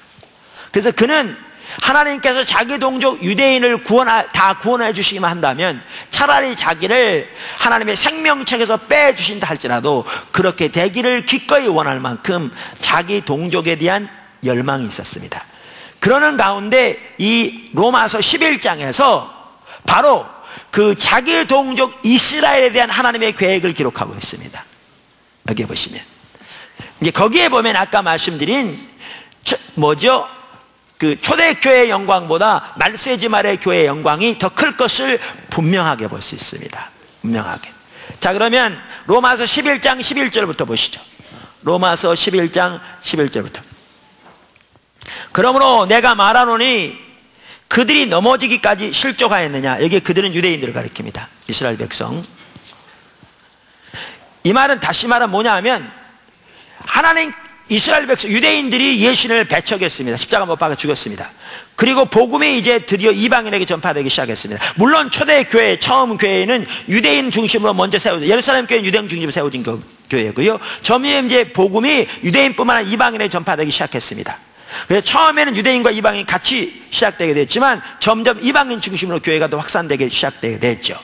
그래서 그는 하나님께서 자기 동족 유대인을 다 구원해 주시기만 한다면 차라리 자기를 하나님의 생명책에서 빼주신다 할지라도 그렇게 되기를 기꺼이 원할 만큼 자기 동족에 대한 열망이 있었습니다. 그러는 가운데 이 로마서 11장에서 바로 그 자기 동족 이스라엘에 대한 하나님의 계획을 기록하고 있습니다. 여기 보시면 이제 거기에 보면 아까 말씀드린 그 초대교회의 영광보다 말세지말의 교회의 영광이 더 클 것을 분명하게 볼 수 있습니다. 분명하게. 자, 그러면 로마서 11장 11절부터 보시죠. 로마서 11장 11절부터. 그러므로 내가 말하노니 그들이 넘어지기까지 실족하였느냐. 여기 그들은 유대인들을 가리킵니다. 이스라엘 백성. 이 말은 다시 말하면 뭐냐 하면, 하나님 이스라엘 백성 유대인들이 예수님을 배척했습니다. 십자가 못 박아 죽였습니다. 그리고 복음이 이제 드디어 이방인에게 전파되기 시작했습니다. 물론 초대교회 처음 교회는 유대인 중심으로 먼저 세워진, 예루살렘 교회는 유대인 중심으로 세워진 교회고요, 점점 이제 복음이 유대인뿐만 아니라 이방인에게 전파되기 시작했습니다. 그래서 처음에는 유대인과 이방인이 같이 시작되게 됐지만 점점 이방인 중심으로 교회가 더 확산되게 시작되게 됐죠.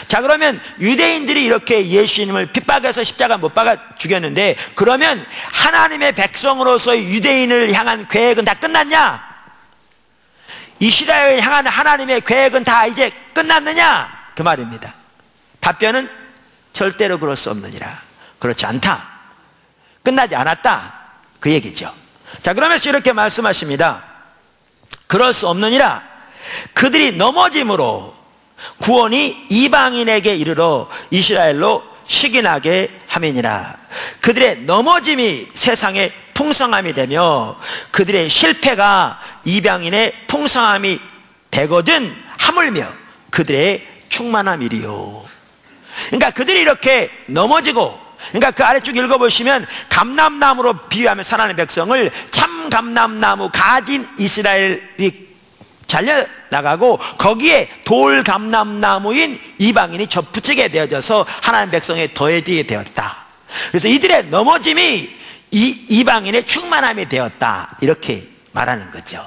자, 그러면 유대인들이 이렇게 예수님을 핍박해서 십자가 못 박아 죽였는데, 그러면 하나님의 백성으로서의 유대인을 향한 계획은 다 끝났냐? 이스라엘을 향한 하나님의 계획은 다 이제 끝났느냐? 그 말입니다. 답변은 절대로 그럴 수 없느니라. 그렇지 않다. 끝나지 않았다. 그 얘기죠. 자, 그러면서 이렇게 말씀하십니다. 그럴 수 없느니라. 그들이 넘어짐으로 구원이 이방인에게 이르러 이스라엘로 식인하게 함이니라. 그들의 넘어짐이 세상의 풍성함이 되며 그들의 실패가 이방인의 풍성함이 되거든 하물며 그들의 충만함이리요. 그러니까 그들이 이렇게 넘어지고, 그러니까 그 아래 쭉 읽어보시면 감람나무로 비유하며 살아가는 백성을 참 감람나무 가진 이스라엘이 잘려나가고 거기에 돌 감람나무인 이방인이 접붙이게 되어져서 하나님 백성에 더해지게 되었다. 그래서 이들의 넘어짐이 이방인의 충만함이 되었다, 이렇게 말하는 거죠.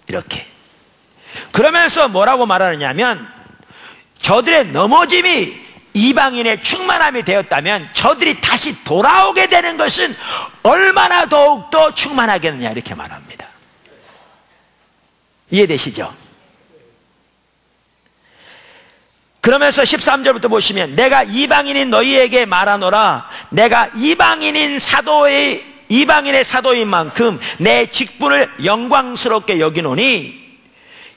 이렇게. 그러면서 뭐라고 말하느냐면, 저들의 넘어짐이 이방인의 충만함이 되었다면 저들이 다시 돌아오게 되는 것은 얼마나 더욱더 충만하겠느냐, 이렇게 말합니다. 이해되시죠? 그러면서 13절부터 보시면, 내가 이방인인 너희에게 말하노라. 내가 이방인의 사도인 만큼 내 직분을 영광스럽게 여기노니,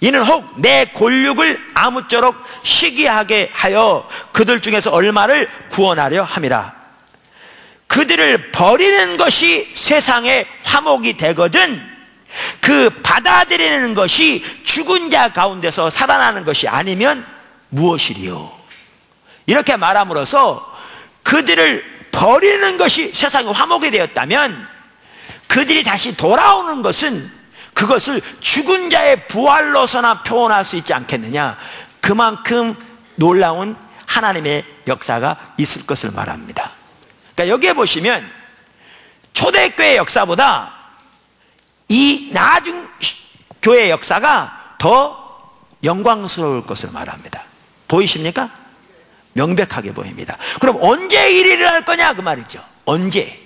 이는 혹 내 골육을 아무쪼록 시기하게 하여 그들 중에서 얼마를 구원하려 함이라. 그들을 버리는 것이 세상의 화목이 되거든 그 받아들이는 것이 죽은 자 가운데서 살아나는 것이 아니면 무엇이리요? 이렇게 말함으로써 그들을 버리는 것이 세상의 화목이 되었다면 그들이 다시 돌아오는 것은 그것을 죽은 자의 부활로서나 표현할 수 있지 않겠느냐. 그만큼 놀라운 하나님의 역사가 있을 것을 말합니다. 그러니까 여기에 보시면 초대교회 역사보다 이 나중 교회 역사가 더 영광스러울 것을 말합니다. 보이십니까? 명백하게 보입니다. 그럼 언제 일이 일어날 거냐, 그 말이죠. 언제?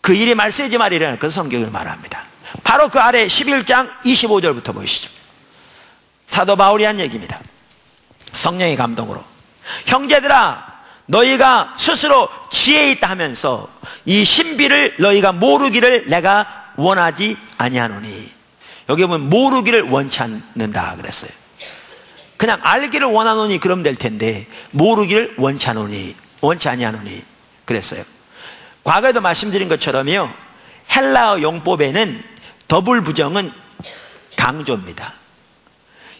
그 일이 말세지 말이 일어날 것을 성경을 말합니다. 바로 그 아래 11장 25절부터 보시죠. 사도 바울이 한 얘기입니다. 성령의 감동으로, 형제들아 너희가 스스로 지혜 있다 하면서 이 신비를 너희가 모르기를 내가 원하지 아니하노니. 여기 보면 모르기를 원치 않는다 그랬어요. 그냥 알기를 원하노니 그럼 될 텐데 모르기를 원치 아니하노니 그랬어요. 과거에도 말씀드린 것처럼요, 헬라어 용법에는 더블 부정은 강조입니다.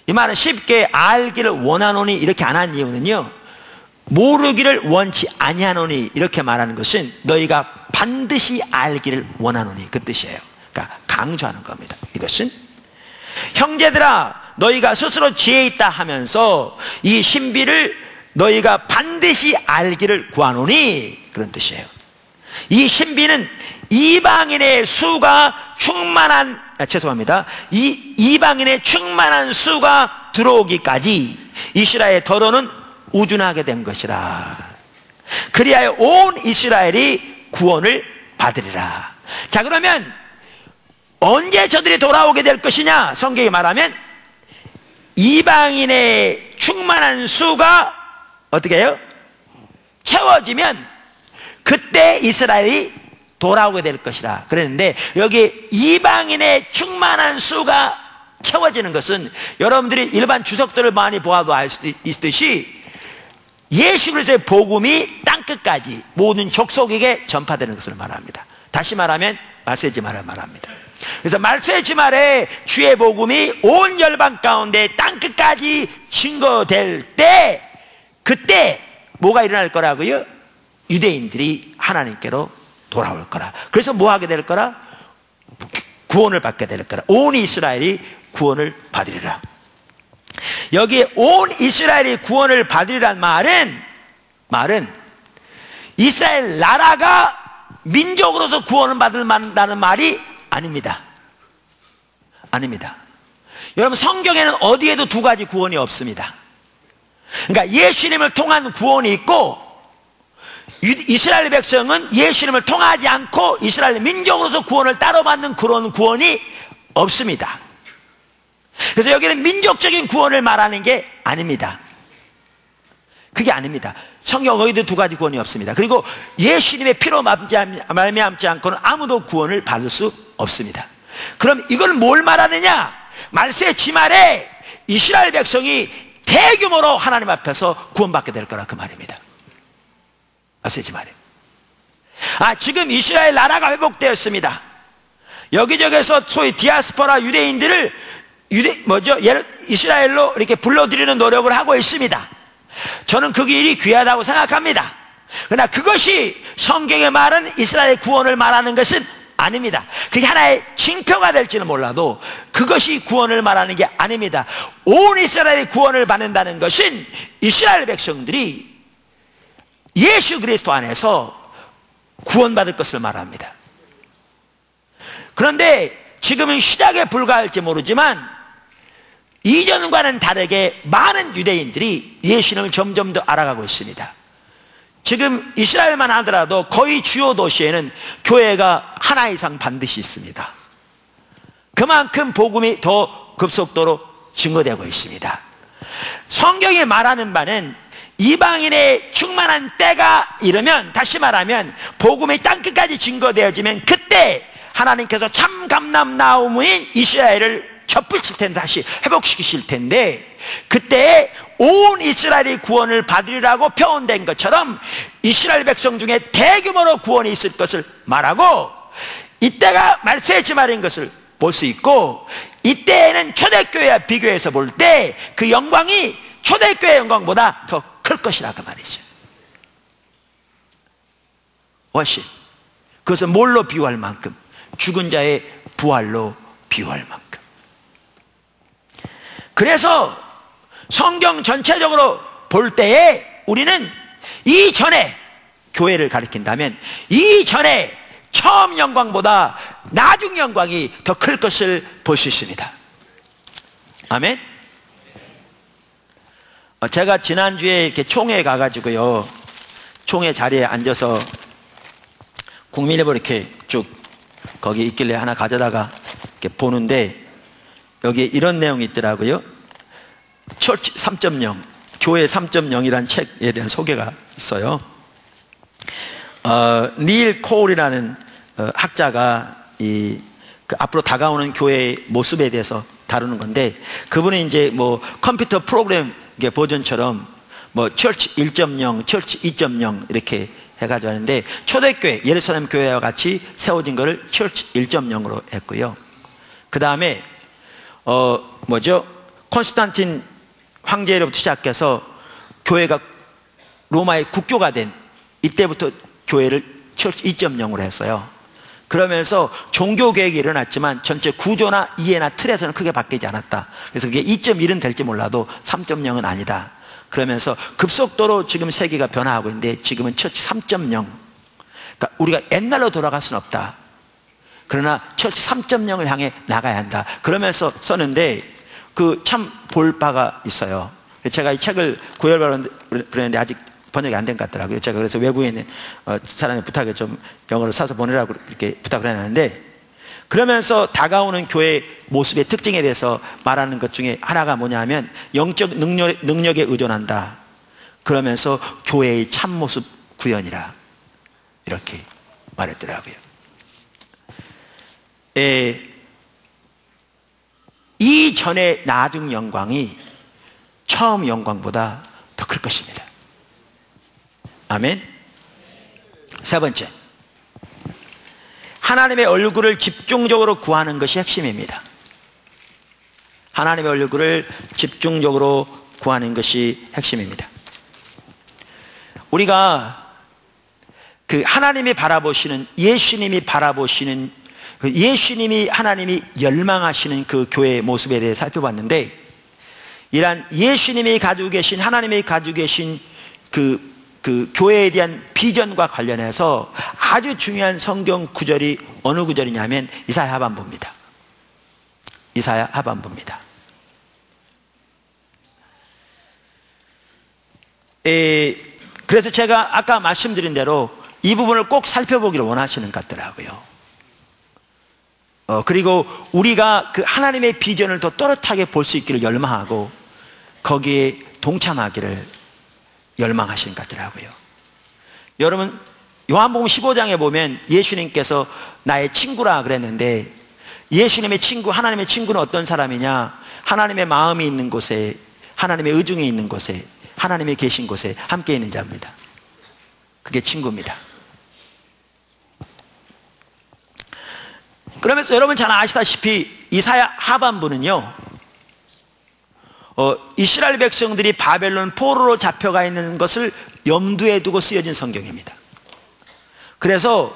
이 말은 쉽게 알기를 원하노니 이렇게 안 한 이유는요, 모르기를 원치 아니하노니 이렇게 말하는 것은 너희가 반드시 알기를 원하노니 그 뜻이에요. 그러니까 강조하는 겁니다. 이것은 형제들아 너희가 스스로 지혜 있다 하면서 이 신비를 너희가 반드시 알기를 구하노니 그런 뜻이에요. 이 신비는 이방인의 수가 충만한, 이방인의 충만한 수가 들어오기까지 이스라엘의 더러는 우준하게 된 것이라. 그리하여 온 이스라엘이 구원을 받으리라. 자, 그러면 언제 저들이 돌아오게 될 것이냐? 성경이 말하면 이방인의 충만한 수가 어떻게 해요? 채워지면 그때 이스라엘이 돌아오게 될 것이라 그랬는데, 여기 이방인의 충만한 수가 채워지는 것은 여러분들이 일반 주석들을 많이 보아도 알 수 있듯이 예수 그리스도의 복음이 땅끝까지 모든 족속에게 전파되는 것을 말합니다. 다시 말하면 말세지 말을 말합니다. 그래서 말세지 말에 주의 복음이 온 열방 가운데 땅끝까지 증거될 때, 그때 뭐가 일어날 거라고요? 유대인들이 하나님께로 돌아올 거라. 그래서 뭐 하게 될 거라? 구원을 받게 될 거라. 온 이스라엘이 구원을 받으리라. 여기에 온 이스라엘이 구원을 받으리란 말은 이스라엘 나라가 민족으로서 구원을 받을 만다는 말이 아닙니다. 아닙니다. 여러분, 성경에는 어디에도 두 가지 구원이 없습니다. 그러니까 예수님을 통한 구원이 있고, 이스라엘 백성은 예수님을 통하지 않고 이스라엘 민족으로서 구원을 따로 받는 그런 구원이 없습니다. 그래서 여기는 민족적인 구원을 말하는 게 아닙니다. 그게 아닙니다. 성경 어디도 두 가지 구원이 없습니다. 그리고 예수님의 피로 말미암지 않고는 아무도 구원을 받을 수 없습니다. 그럼 이걸 뭘 말하느냐? 말세 지말에 이스라엘 백성이 대규모로 하나님 앞에서 구원받게 될 거라, 그 말입니다. 말세 지말에. 지금 이스라엘 나라가 회복되었습니다. 여기저기서 소위 디아스포라 유대인들을 이스라엘로 이렇게 불러들이는 노력을 하고 있습니다. 저는 그 일이 귀하다고 생각합니다. 그러나 그것이 성경에 말하는 이스라엘의 구원을 말하는 것은 아닙니다. 그게 하나의 징표가 될지는 몰라도 그것이 구원을 말하는 게 아닙니다. 온 이스라엘의 구원을 받는다는 것은 이스라엘 백성들이 예수 그리스도 안에서 구원받을 것을 말합니다. 그런데 지금은 시작에 불과할지 모르지만 이전과는 다르게 많은 유대인들이 예수님을 점점 더 알아가고 있습니다. 지금 이스라엘만 하더라도 거의 주요 도시에는 교회가 하나 이상 반드시 있습니다. 그만큼 복음이 더 급속도로 증거되고 있습니다. 성경이 말하는 바는 이방인의 충만한 때가 이르면, 다시 말하면 복음이 땅끝까지 증거되어지면 그때 하나님께서 참 감람 나무인 이스라엘을 접으실 텐데, 다시 회복시키실 텐데, 그때 온 이스라엘이 구원을 받으리라고 표현된 것처럼 이스라엘 백성 중에 대규모로 구원이 있을 것을 말하고, 이때가 말세의 지말인 것을 볼 수 있고, 이때에는 초대교회와 비교해서 볼 때 그 영광이 초대교회 영광보다 더 클 것이라, 그 말이죠. 훨씬. 그것을 뭘로 비유할 만큼? 죽은 자의 부활로 비유할 만큼. 그래서 성경 전체적으로 볼 때에 우리는 이전에 교회를 가리킨다면 이전에 처음 영광보다 나중 영광이 더 클 것을 볼 수 있습니다. 아멘. 제가 지난주에 이렇게 총회에 가가지고요, 총회 자리에 앉아서 국민일보 이렇게 쭉 거기 있길래 하나 가져다가 이렇게 보는데, 여기에 이런 내용이 있더라고요. 처치 3.0, 교회 3.0이라는 책에 대한 소개가 있어요. 닐 코울이라는 학자가 그 앞으로 다가오는 교회의 모습에 대해서 다루는 건데, 그분이 이제 뭐 컴퓨터 프로그램 버전처럼 뭐 처치 1.0, 처치 2.0 이렇게 해가지고 하는데, 초대교회 예루살렘 교회와 같이 세워진 것을 처치 1.0으로 했고요. 그 다음에 콘스탄틴 황제로부터 시작해서 교회가 로마의 국교가 된 이때부터 교회를 처치 2.0으로 했어요. 그러면서 종교 개혁이 일어났지만 전체 구조나 이해나 틀에서는 크게 바뀌지 않았다. 그래서 그게 2.1은 될지 몰라도 3.0은 아니다. 그러면서 급속도로 지금 세계가 변화하고 있는데, 지금은 처치 3.0. 그러니까 우리가 옛날로 돌아갈 수는 없다. 그러나 처치 3.0을 향해 나가야 한다. 그러면서 썼는데, 그 참 볼 바가 있어요. 제가 이 책을 구해보려고 그랬는데 아직 번역이 안 된 것 같더라고요. 제가 그래서 외국에 있는 사람의 부탁에 좀 영어를 사서 보내라고 이렇게 부탁을 해놨는데, 그러면서 다가오는 교회의 모습의 특징에 대해서 말하는 것 중에 하나가 뭐냐면 영적 능력에 의존한다. 그러면서 교회의 참모습 구현이라 이렇게 말했더라고요. 이전의 나중 영광이 처음 영광보다 더 클 것입니다. 아멘. 세 번째, 하나님의 얼굴을 집중적으로 구하는 것이 핵심입니다. 하나님의 얼굴을 집중적으로 구하는 것이 핵심입니다. 우리가 그 하나님이 바라보시는, 예수님이 바라보시는, 예수님이 하나님이 열망하시는 그 교회의 모습에 대해 살펴봤는데, 이러한 예수님이 가지고 계신, 하나님이 가지고 계신 그 교회에 대한 비전과 관련해서 아주 중요한 성경 구절이 어느 구절이냐면 이사야 하반부입니다. 이사야 하반부입니다. 그래서 제가 아까 말씀드린 대로 이 부분을 꼭 살펴보기를 원하시는 것 같더라고요. 그리고 우리가 그 하나님의 비전을 더 또렷하게 볼 수 있기를 열망하고 거기에 동참하기를 열망하시는 것 같더라고요. 여러분, 요한복음 15장에 보면 예수님께서 나의 친구라 그랬는데, 예수님의 친구, 하나님의 친구는 어떤 사람이냐? 하나님의 마음이 있는 곳에, 하나님의 의중이 있는 곳에, 하나님이 계신 곳에 함께 있는 자입니다. 그게 친구입니다. 그러면서 여러분 잘 아시다시피 이사야 하반부는요, 이스라엘 백성들이 바벨론 포로로 잡혀가 있는 것을 염두에 두고 쓰여진 성경입니다. 그래서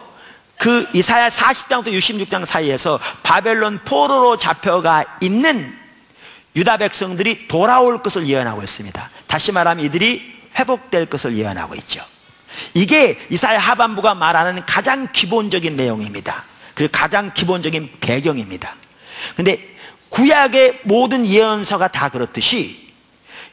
그 이사야 40장부터 66장 사이에서 바벨론 포로로 잡혀가 있는 유다 백성들이 돌아올 것을 예언하고 있습니다. 다시 말하면 이들이 회복될 것을 예언하고 있죠. 이게 이사야 하반부가 말하는 가장 기본적인 내용입니다. 그리고 가장 기본적인 배경입니다. 근데 구약의 모든 예언서가 다 그렇듯이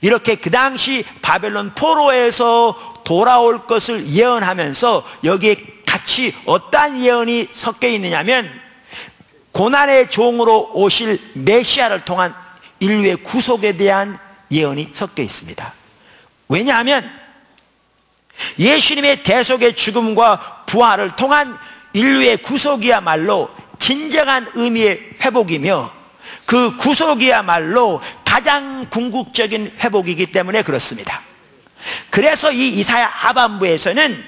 이렇게 그 당시 바벨론 포로에서 돌아올 것을 예언하면서 여기에 같이 어떠한 예언이 섞여 있느냐면 고난의 종으로 오실 메시아를 통한 인류의 구속에 대한 예언이 섞여 있습니다. 왜냐하면 예수님의 대속의 죽음과 부활을 통한 인류의 구속이야말로 진정한 의미의 회복이며 그 구속이야말로 가장 궁극적인 회복이기 때문에 그렇습니다. 그래서 이 이사야 하반부에서는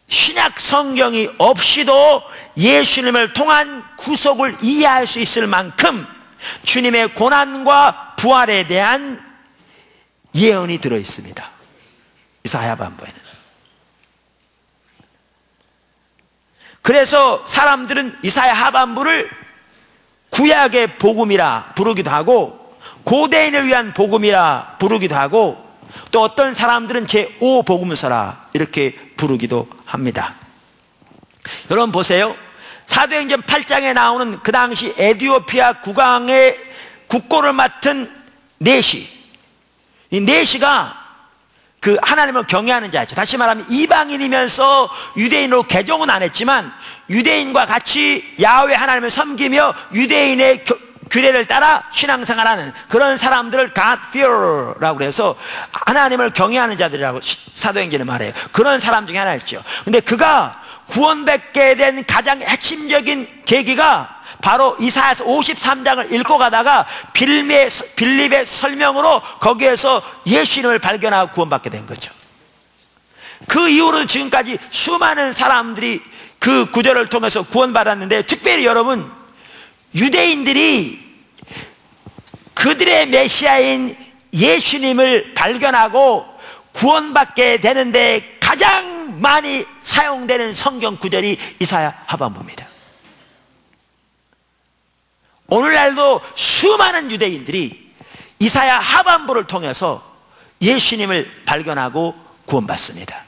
신약 성경이 없이도 예수님을 통한 구속을 이해할 수 있을 만큼 주님의 고난과 부활에 대한 예언이 들어있습니다. 이사야 하반부에는. 그래서 사람들은 이사야 하반부를 구약의 복음이라 부르기도 하고 고대인을 위한 복음이라 부르기도 하고 또 어떤 사람들은 제5복음서라 이렇게 부르기도 합니다. 여러분 보세요. 사도행전 8장에 나오는 그 당시 에티오피아 국왕의 국고를 맡은 네시, 이 네시가 그 하나님을 경외하는 자였죠. 다시 말하면 이방인이면서 유대인으로 개종은 안 했지만 유대인과 같이 야훼 하나님을 섬기며 유대인의 규례를 따라 신앙생활하는 그런 사람들을 God fear라고 해서 하나님을 경외하는 자들이라고 사도행전에 말해요. 그런 사람 중에 하나였죠. 근데 그가 구원받게 된 가장 핵심적인 계기가 바로 이사야서 53장을 읽고 가다가 빌립의 설명으로 거기에서 예수님을 발견하고 구원받게 된 거죠. 그 이후로 지금까지 수많은 사람들이 그 구절을 통해서 구원받았는데, 특별히 여러분, 유대인들이 그들의 메시아인 예수님을 발견하고 구원받게 되는데 가장 많이 사용되는 성경 구절이 이사야 하반부입니다. 오늘날도 수많은 유대인들이 이사야 하반부를 통해서 예수님을 발견하고 구원받습니다.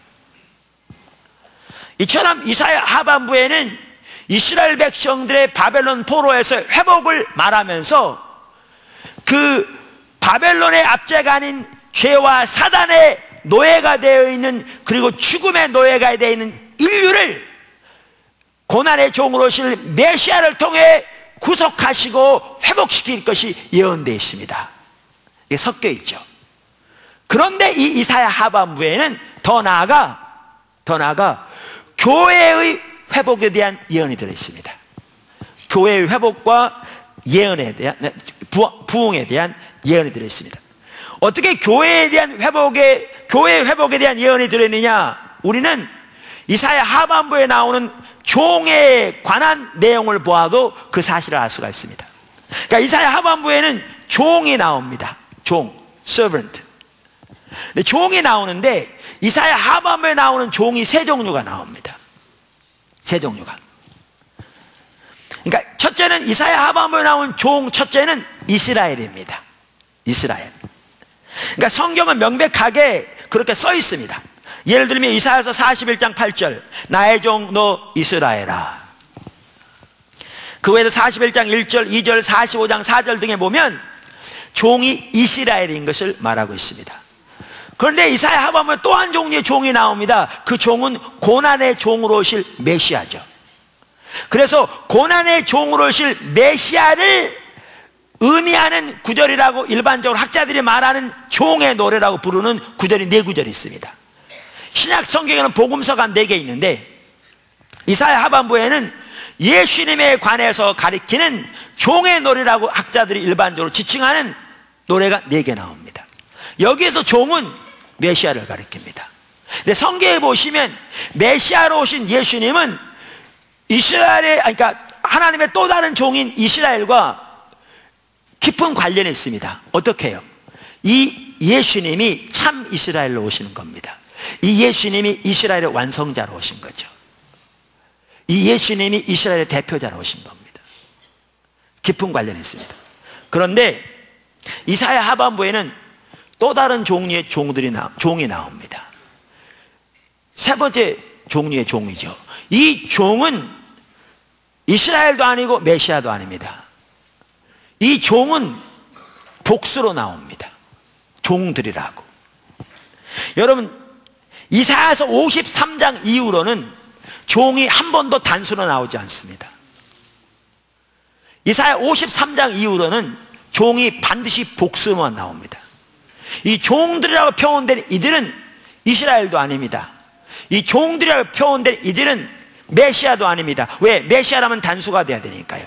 이처럼 이사야 하반부에는 이스라엘 백성들의 바벨론 포로에서 회복을 말하면서 그 바벨론의 압제가 아닌 죄와 사단의 노예가 되어 있는, 그리고 죽음의 노예가 되어 있는 인류를 고난의 종으로 오실 메시아를 통해 구속하시고 회복시킬 것이 예언되어 있습니다. 이게 섞여 있죠. 그런데 이 이사야 하반부에는 더 나아가 교회의 회복에 대한 예언이 들어있습니다. 교회의 회복과 예언에 대한, 부흥에 대한 예언이 들어있습니다. 어떻게 교회에 대한 교회의 회복에 대한 예언이 들어있느냐? 우리는 이사야 하반부에 나오는 종에 관한 내용을 보아도 그 사실을 알 수가 있습니다. 그러니까 이사야 하반부에는 종이 나옵니다. 종, servant. 근데 종이 나오는데 이사야 하반부에 나오는 종이 세 종류가 나옵니다. 세 종류가. 그러니까 첫째는 이사야 하반부에 나온 종, 첫째는 이스라엘입니다. 이스라엘. 그러니까 성경은 명백하게 그렇게 써 있습니다. 예를 들면 이사야서 41장 8절, 나의 종 너 이스라엘아. 그 외에도 41장 1절, 2절, 45장 4절 등에 보면 종이 이스라엘인 것을 말하고 있습니다. 그런데 이사야 하반부에 또 한 종류의 종이 나옵니다. 그 종은 고난의 종으로 오실 메시아죠. 그래서 고난의 종으로 오실 메시아를 의미하는 구절이라고 일반적으로 학자들이 말하는 종의 노래라고 부르는 구절이 4구절이 있습니다. 신약 성경에는 복음서가 4개 있는데 이사야 하반부에는 예수님에 관해서 가리키는 종의 노래라고 학자들이 일반적으로 지칭하는 노래가 4개 나옵니다. 여기에서 종은 메시아를 가리킵니다. 근데 성경에 보시면 메시아로 오신 예수님은 이스라엘의, 그러니까 하나님의 또 다른 종인 이스라엘과 깊은 관련이 있습니다. 어떻게 해요? 이 예수님이 참 이스라엘로 오시는 겁니다. 이 예수님이 이스라엘의 완성자로 오신 거죠. 이 예수님이 이스라엘의 대표자로 오신 겁니다. 깊은 관련이 있습니다. 그런데 이사야 하반부에는 또 다른 종류의 종이 나옵니다. 세 번째 종류의 종이죠. 이 종은 이스라엘도 아니고 메시아도 아닙니다. 이 종은 복수로 나옵니다. 종들이라고. 여러분, 이사야서 53장 이후로는 종이 한 번도 단수로 나오지 않습니다. 이사야 53장 이후로는 종이 반드시 복수로만 나옵니다. 이 종들이라고 표현된 이들은 이스라엘도 아닙니다. 이 종들이라고 표현된 이들은 메시아도 아닙니다. 왜? 메시아라면 단수가 돼야 되니까요.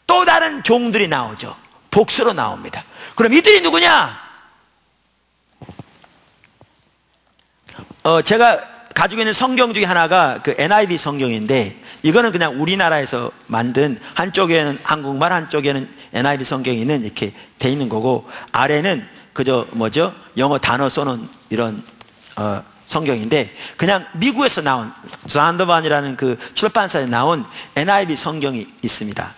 또 다른 종들이 나오죠. 복수로 나옵니다. 그럼 이들이 누구냐? 제가 가지고 있는 성경 중에 하나가 그 NIV 성경인데, 이거는 그냥 우리나라에서 만든, 한쪽에는 한국말, 한쪽에는 NIV 성경이 있는 이렇게 돼 있는 거고, 아래는 그저 뭐죠? 영어 단어 써놓은 이런 성경인데, 그냥 미국에서 나온 잔더반이라는 그 출판사에 나온 NIV 성경이 있습니다.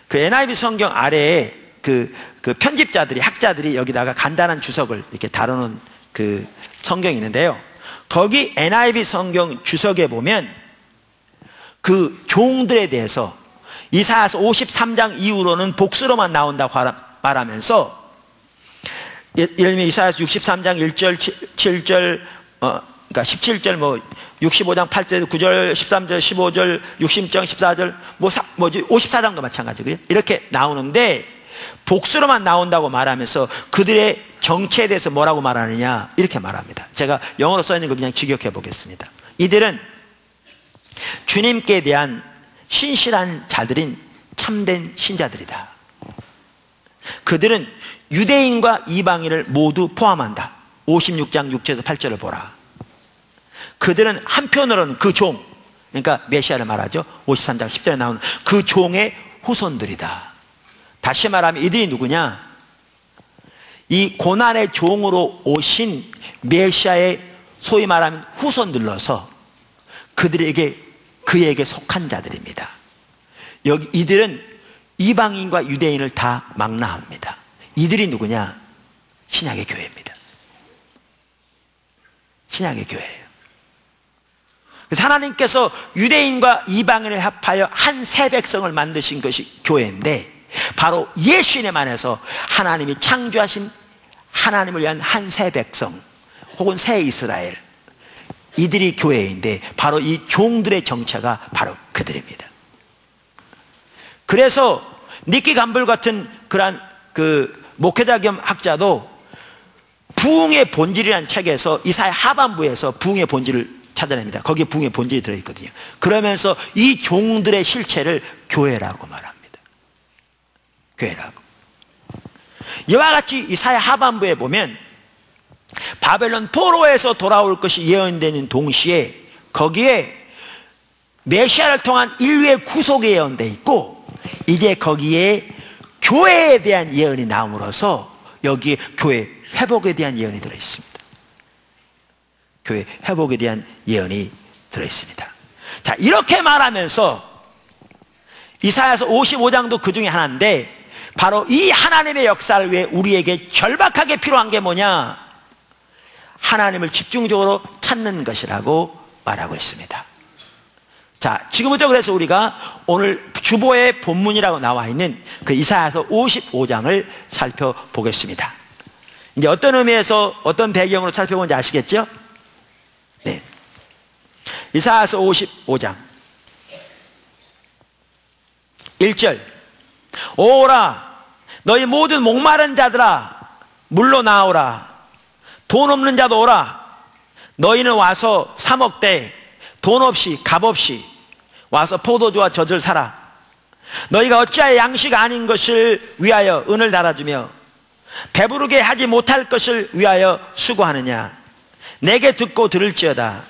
그 NIV 성경 아래에 그 편집자들이, 학자들이 여기다가 간단한 주석을 이렇게 다루는 그 성경이 있는데요. 거기 NIV 성경 주석에 보면 그 종들에 대해서 이사야서 53장 이후로는 복수로만 나온다고 말하면서, 예를 들면 이사야서 63장 1절, 7절, 그러니까 17절, 65장 8절, 9절, 13절, 15절, 60장 14절, 54장도 마찬가지고요. 이렇게 나오는데 복수로만 나온다고 말하면서 그들의 정체에 대해서 뭐라고 말하느냐, 이렇게 말합니다. 제가 영어로 써 있는 거 그냥 직역해 보겠습니다. 이들은 주님께 대한 신실한 자들인 참된 신자들이다. 그들은 유대인과 이방인을 모두 포함한다. 56장 6절에서 8절을 보라. 그들은 한편으로는 그 종, 그러니까 메시아를 말하죠. 53장 10절에 나오는 그 종의 후손들이다. 다시 말하면 이들이 누구냐? 이 고난의 종으로 오신 메시아의 소위 말하면 후손들로서 그에게 속한 자들입니다. 여기 이들은 이방인과 유대인을 다 망라합니다. 이들이 누구냐? 신약의 교회입니다. 신약의 교회예요. 그래서 하나님께서 유대인과 이방인을 합하여 한 새 백성을 만드신 것이 교회인데, 바로 예수님 안에서 하나님이 창조하신 하나님을 위한 한 새 백성, 혹은 새 이스라엘, 이들이 교회인데 바로 이 종들의 정체가 바로 그들입니다. 그래서 니키 감불 같은 그러한 그 목회자 겸 학자도 부흥의 본질이라는 책에서 이사야 하반부에서 부흥의 본질을 찾아냅니다. 거기에 부흥의 본질이 들어있거든요. 그러면서 이 종들의 실체를 교회라고 말합니다. 교회라고. 이와 같이 이사야 하반부에 보면 바벨론 포로에서 돌아올 것이 예언되는 동시에 거기에 메시아를 통한 인류의 구속이 예언되어 있고, 이제 거기에 교회에 대한 예언이 나옴으로써 여기에 교회 회복에 대한 예언이 들어있습니다. 교회 회복에 대한 예언이 들어있습니다. 자, 이렇게 말하면서 이사야서 55장도 그 중에 하나인데, 바로 이 하나님의 역사를 위해 우리에게 절박하게 필요한 게 뭐냐? 하나님을 집중적으로 찾는 것이라고 말하고 있습니다. 자, 지금부터 그래서 우리가 오늘 주보의 본문이라고 나와 있는 그 이사야서 55장을 살펴보겠습니다. 이제 어떤 의미에서 어떤 배경으로 살펴보는지 아시겠죠? 네. 이사야서 55장 1절. 오라 너희 모든 목마른 자들아 물로 나오라. 돈 없는 자도 오라. 너희는 와서 사 먹되 돈 없이 값 없이 와서 포도주와 젖을 사라. 너희가 어찌하여 양식 아닌 것을 위하여 은을 달아주며 배부르게 하지 못할 것을 위하여 수고하느냐. 내게 듣고 들을지어다.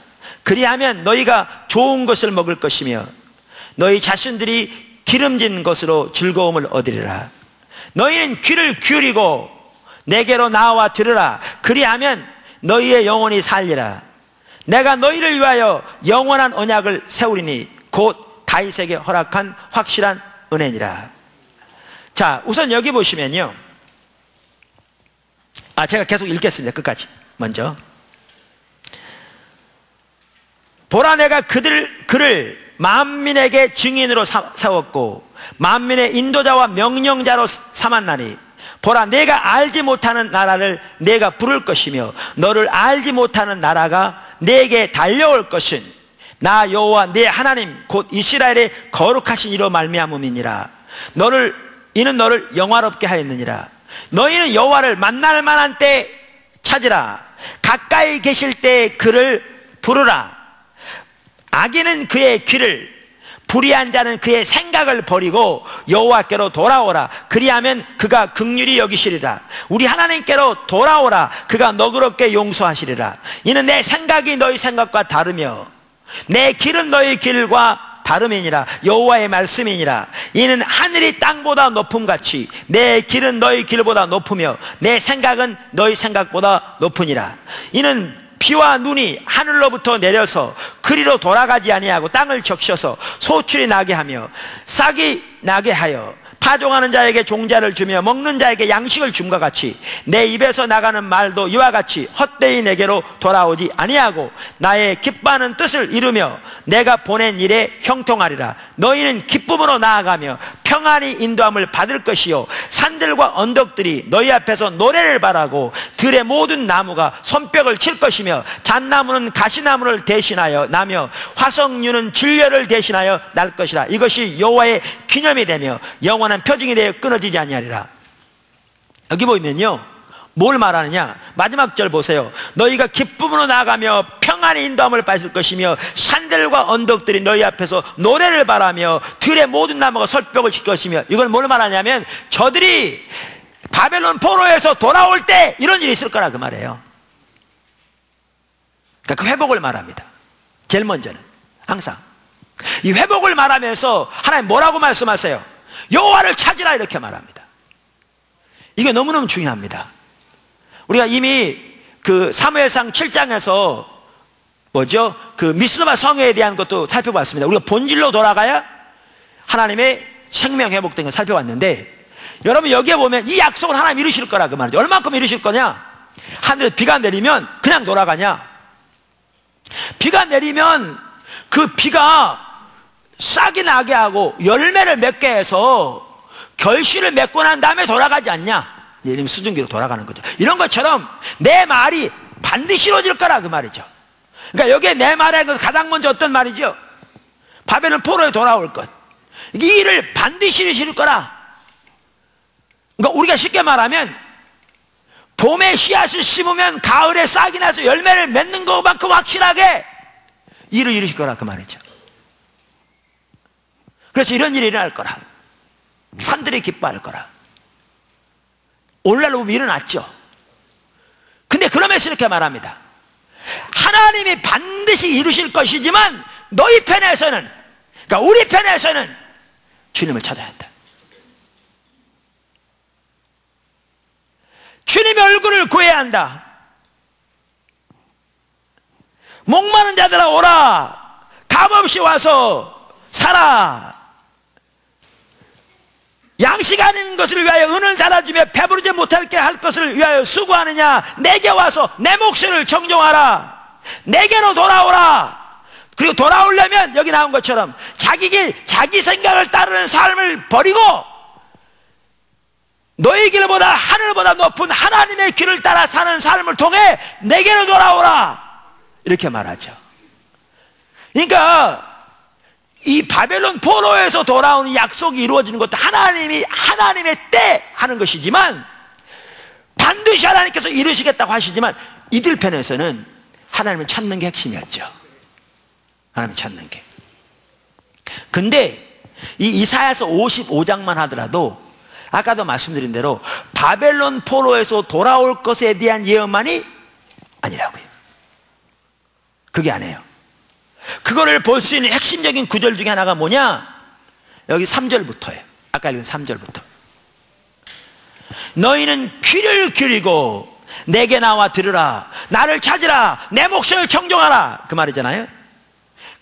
그리하면 너희가 좋은 것을 먹을 것이며 너희 자신들이 기름진 것으로 즐거움을 얻으리라. 너희는 귀를 기울이고 내게로 나와 들으라. 그리하면 너희의 영혼이 살리라. 내가 너희를 위하여 영원한 언약을 세우리니 곧 다윗에게 허락한 확실한 은혜니라. 자, 우선 여기 보시면요, 제가 계속 읽겠습니다. 끝까지. 먼저 보라 내가 그를 만민에게 증인으로 세웠고 만민의 인도자와 명령자로 삼았나니 보라 내가 알지 못하는 나라를 내가 부를 것이며 너를 알지 못하는 나라가 내게 달려올 것은 나 여호와 내 하나님 곧 이스라엘의 거룩하신 이로 말미암음이니라. 이는 너를 영화롭게 하였느니라. 너희는 여호와를 만날 만한 때 찾으라. 가까이 계실 때 그를 부르라. 악인은 그의 귀를, 불의한 자는 그의 생각을 버리고 여호와께로 돌아오라. 그리하면 그가 긍휼히 여기시리라. 우리 하나님께로 돌아오라. 그가 너그럽게 용서하시리라. 이는 내 생각이 너희 생각과 다르며 내 길은 너희 길과 다름이니라. 여호와의 말씀이니라. 이는 하늘이 땅보다 높음같이 내 길은 너희 길보다 높으며 내 생각은 너희 생각보다 높으니라. 이는 비와 눈이 하늘로부터 내려서 그리로 돌아가지 아니하고 땅을 적셔서 소출이 나게 하며 싹이 나게 하여 파종하는 자에게 종자를 주며 먹는 자에게 양식을 줌과 같이 내 입에서 나가는 말도 이와 같이 헛되이 내게로 돌아오지 아니하고 나의 기뻐하는 뜻을 이루며 내가 보낸 일에 형통하리라. 너희는 기쁨으로 나아가며 평안히 인도함을 받을 것이요 산들과 언덕들이 너희 앞에서 노래를 바라고 들의 모든 나무가 손뼉을 칠 것이며 잣나무는 가시나무를 대신하여 나며 화석류는 진려를 대신하여 날 것이라. 이것이 여호와의 기념이 되며 영원한 표징이 되어 끊어지지 아니하리라. 여기 보면요, 뭘 말하느냐? 마지막 절 보세요. 너희가 기쁨으로 나아가며 평안히 인도함을 받을 것이며 산들과 언덕들이 너희 앞에서 노래를 바라며 들의 모든 나무가 설벽을 칠 것이며, 이걸 뭘 말하냐면 저들이 바벨론 포로에서 돌아올 때 이런 일이 있을 거라 그 말이에요. 그러니까 그 회복을 말합니다. 제일 먼저는 항상 이 회복을 말하면서 하나님 뭐라고 말씀하세요? 여호와를 찾으라 이렇게 말합니다. 이게 너무너무 중요합니다. 우리가 이미 그 사무엘상 7장에서 뭐죠? 그 미스바 성회에 대한 것도 살펴봤습니다. 우리가 본질로 돌아가야 하나님의 생명 회복된 걸 살펴봤는데, 여러분 여기에 보면 이 약속을 하나님 이루실 거라 그 말이죠. 얼마큼 이루실 거냐? 하늘에 비가 내리면 그냥 돌아가냐? 비가 내리면 그 비가 싹이 나게 하고 열매를 맺게 해서 결실을 맺고 난 다음에 돌아가지 않냐? 예를 들면 수증기로 돌아가는 거죠. 이런 것처럼 내 말이 반드시 이루어질 거라 그 말이죠. 그러니까 여기에 내 말의 가장 먼저 어떤 말이죠? 바벨론 포로에 돌아올 것, 이 일을 반드시 이루실 거라. 그러니까 우리가 쉽게 말하면 봄에 씨앗을 심으면 가을에 싹이 나서 열매를 맺는 것만큼 확실하게 일을 이루실 거라 그 말이죠. 그래서 이런 일이 일어날 거라. 산들이 기뻐할 거라. 오늘날로 보면 일어났죠. 근데 그러면서 이렇게 말합니다. 하나님이 반드시 이루실 것이지만 너희 편에서는, 그러니까 우리 편에서는 주님을 찾아야 한다. 주님의 얼굴을 구해야 한다. 목마른 자들아 오라. 값없이 와서 살아. 양식 아닌 것을 위하여 은을 달아주며 배부르지 못할게 할 것을 위하여 수고하느냐? 내게 와서 내 몫을 정정하라. 내게로 돌아오라. 그리고 돌아오려면 여기 나온 것처럼 자기 길, 자기 생각을 따르는 삶을 버리고 너의 길보다 하늘보다 높은 하나님의 길을 따라 사는 삶을 통해 내게로 돌아오라, 이렇게 말하죠. 그러니까 이 바벨론 포로에서 돌아오는 약속이 이루어지는 것도 하나님의 때 하는 것이지만, 반드시 하나님께서 이루시겠다고 하시지만, 이들 편에서는 하나님을 찾는 게 핵심이었죠. 하나님을 찾는 게. 근데 이 이사야서 55장만 하더라도 아까도 말씀드린 대로 바벨론 포로에서 돌아올 것에 대한 예언만이 아니라고요. 그게 아니에요. 그거를 볼 수 있는 핵심적인 구절 중에 하나가 뭐냐? 여기 3절부터예요. 아까 읽은 3절부터. 너희는 귀를 기울이고 내게 나와 들으라. 나를 찾으라. 내 목소리를 청종하라. 그 말이잖아요.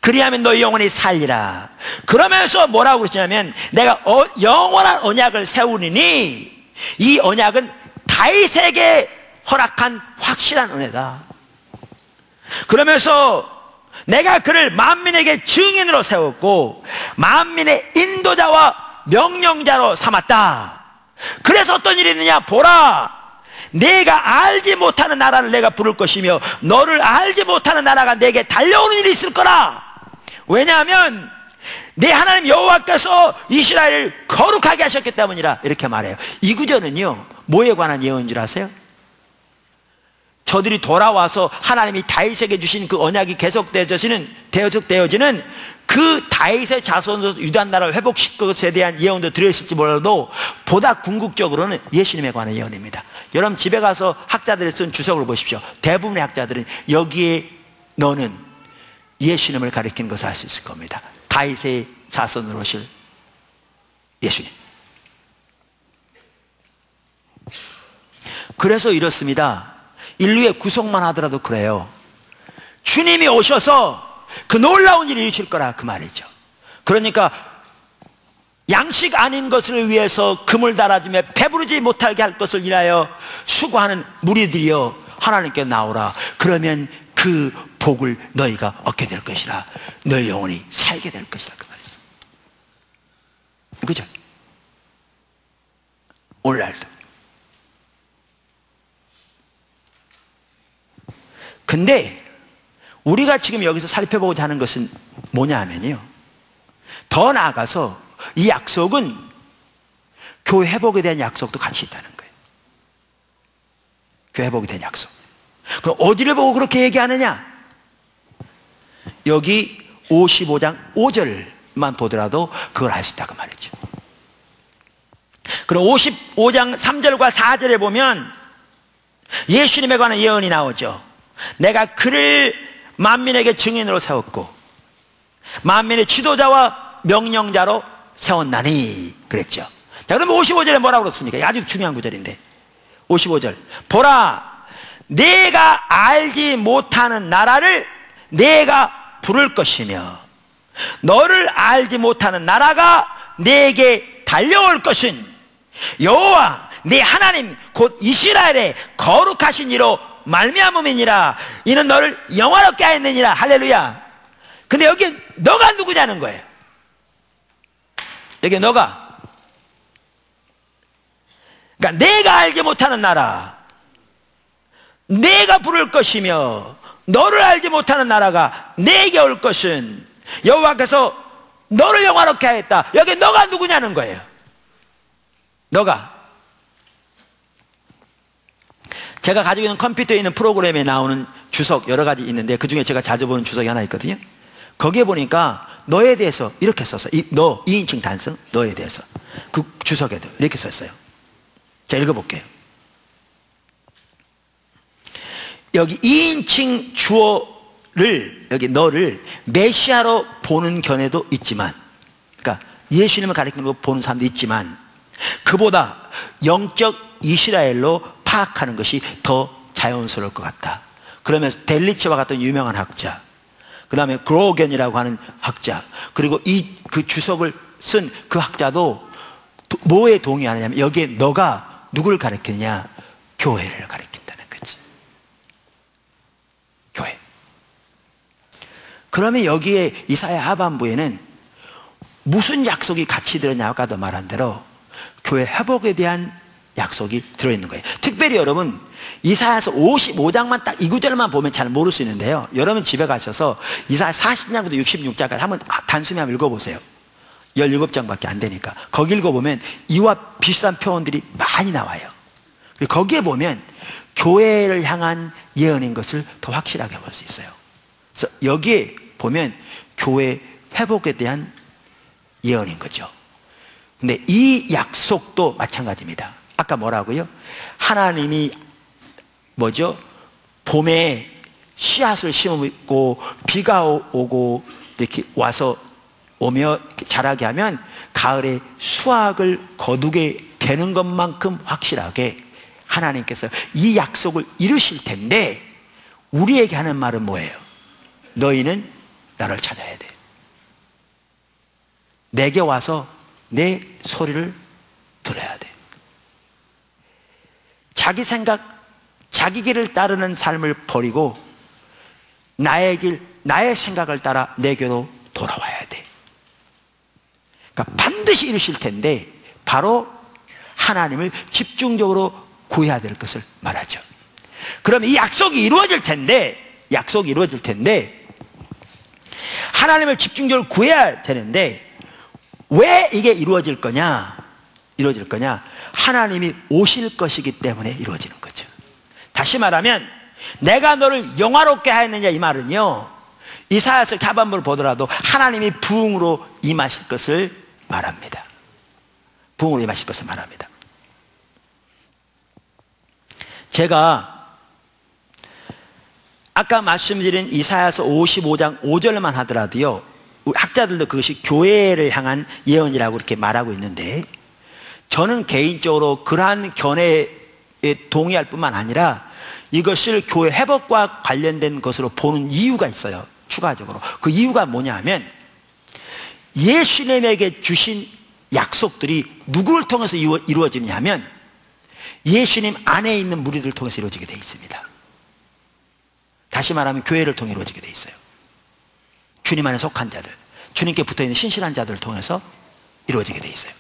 그리하면 너희 영혼이 살리라. 그러면서 뭐라고 그러시냐면, 내가 영원한 언약을 세우리니 이 언약은 다윗에게 허락한 확실한 은혜다. 그러면서 내가 그를 만민에게 증인으로 세웠고 만민의 인도자와 명령자로 삼았다. 그래서 어떤 일이 있느냐? 보라, 내가 알지 못하는 나라를 내가 부를 것이며 너를 알지 못하는 나라가 내게 달려오는 일이 있을 거라. 왜냐하면 내 하나님 여호와께서 이스라엘을 거룩하게 하셨기 때문이라, 이렇게 말해요. 이 구절은요, 뭐에 관한 예언인 줄 아세요? 저들이 돌아와서 하나님이 다윗에게 주신 그 언약이 계속되어지는 그 다윗의 자손으로 유단 나라를 회복시킬 것에 대한 예언도 들어있을지 몰라도 보다 궁극적으로는 예수님에 관한 예언입니다. 여러분 집에 가서 학자들이 쓴 주석을 보십시오. 대부분의 학자들은 여기에 너는 예수님을 가리키는 것을 알 수 있을 겁니다. 다윗의 자손으로 오실 예수님. 그래서 이렇습니다. 인류의 구속만 하더라도 그래요. 주님이 오셔서 그 놀라운 일을 이루실 거라, 그 말이죠. 그러니까 양식 아닌 것을 위해서 금을 달아주며 배부르지 못하게 할 것을 위하여 수고하는 무리들이여 하나님께 나오라. 그러면 그 복을 너희가 얻게 될 것이라. 너희 영혼이 살게 될 것이라, 그 말이죠. 그죠? 오늘날도. 근데 우리가 지금 여기서 살펴보고자 하는 것은 뭐냐 하면요, 더 나아가서 이 약속은 교회 회복에 대한 약속도 같이 있다는 거예요. 교회 회복에 대한 약속. 그럼 어디를 보고 그렇게 얘기하느냐? 여기 55장 5절만 보더라도 그걸 알 수 있다고 말이죠. 그럼 55장 3절과 4절에 보면 예수님에 관한 예언이 나오죠. 내가 그를 만민에게 증인으로 세웠고 만민의 지도자와 명령자로 세웠나니 그랬죠. 자, 그럼 55절에 뭐라고 그렇습니까? 아주 중요한 구절인데 55절, 보라, 내가 알지 못하는 나라를 내가 부를 것이며 너를 알지 못하는 나라가 내게 달려올 것은 여호와 내 하나님 곧 이스라엘의 거룩하신 이로 말미암음이니라. 이는 너를 영화롭게 하였느니라. 할렐루야. 근데 여기 너가 누구냐는 거예요. 여기 너가, 그러니까 내가 알지 못하는 나라, 내가 부를 것이며 너를 알지 못하는 나라가 내게 올 것은 여호와께서 너를 영화롭게 하였다. 여기 너가 누구냐는 거예요. 너가. 제가 가지고 있는 컴퓨터에 있는 프로그램에 나오는 주석 여러 가지 있는데 그 중에 제가 자주 보는 주석이 하나 있거든요. 거기에 보니까 너에 대해서 이렇게 썼어요. 너 2인칭 단성, 너에 대해서. 그 주석에도 이렇게 썼어요. 자, 읽어볼게요. 여기 2인칭 주어를, 여기 너를 메시아로 보는 견해도 있지만, 그러니까 예수님을 가리키는 거 보는 사람도 있지만, 그보다 영적 이스라엘로 파악하는 것이 더 자연스러울 것 같다. 그러면서 델리츠와 같은 유명한 학자, 그 다음에 그로겐이라고 하는 학자, 그리고 그 주석을 쓴 그 학자도 뭐에 동의하느냐면 여기에 너가 누구를 가리키느냐? 교회를 가리킨다는 거지. 교회. 그러면 여기에 이사야 하반부에는 무슨 약속이 같이 들었냐, 아까도 말한 대로 교회 회복에 대한 약속이 들어있는 거예요. 특별히 여러분 이사야서 55장만 딱 이 구절만 보면 잘 모를 수 있는데요, 여러분 집에 가셔서 이사야 40장부터 66장까지 한번 단순히 한번 읽어보세요. 17장밖에 안 되니까 거기 읽어보면 이와 비슷한 표현들이 많이 나와요. 거기에 보면 교회를 향한 예언인 것을 더 확실하게 볼 수 있어요. 그래서 여기에 보면 교회 회복에 대한 예언인 거죠. 근데 이 약속도 마찬가지입니다. 아까 뭐라고요? 하나님이 뭐죠? 봄에 씨앗을 심고 비가 오고 이렇게 와서 오며 자라게 하면 가을에 수확을 거두게 되는 것만큼 확실하게 하나님께서 이 약속을 이루실 텐데, 우리에게 하는 말은 뭐예요? 너희는 나를 찾아야 돼. 내게 와서 내 소리를 들어야 돼. 자기 생각, 자기 길을 따르는 삶을 버리고 나의 길, 나의 생각을 따라 내게로 돌아와야 돼. 그러니까 반드시 이루실 텐데 바로 하나님을 집중적으로 구해야 될 것을 말하죠. 그러면 이 약속이 이루어질 텐데, 하나님을 집중적으로 구해야 되는데 왜 이게 이루어질 거냐? 하나님이 오실 것이기 때문에 이루어지는 거죠. 다시 말하면 내가 너를 영화롭게 하였느냐, 이 말은요, 이사야서 하반부를 보더라도 하나님이 부흥으로 임하실 것을 말합니다. 부흥으로 임하실 것을 말합니다. 제가 아까 말씀드린 이사야서 55장 5절만 하더라도요, 학자들도 그것이 교회를 향한 예언이라고 이렇게 말하고 있는데, 저는 개인적으로 그러한 견해에 동의할 뿐만 아니라 이것을 교회 회복과 관련된 것으로 보는 이유가 있어요. 추가적으로 그 이유가 뭐냐 하면, 예수님에게 주신 약속들이 누구를 통해서 이루어지느냐 하면 예수님 안에 있는 무리들을 통해서 이루어지게 되어 있습니다. 다시 말하면 교회를 통해 이루어지게 되어 있어요. 주님 안에 속한 자들, 주님께 붙어있는 신실한 자들을 통해서 이루어지게 되어 있어요.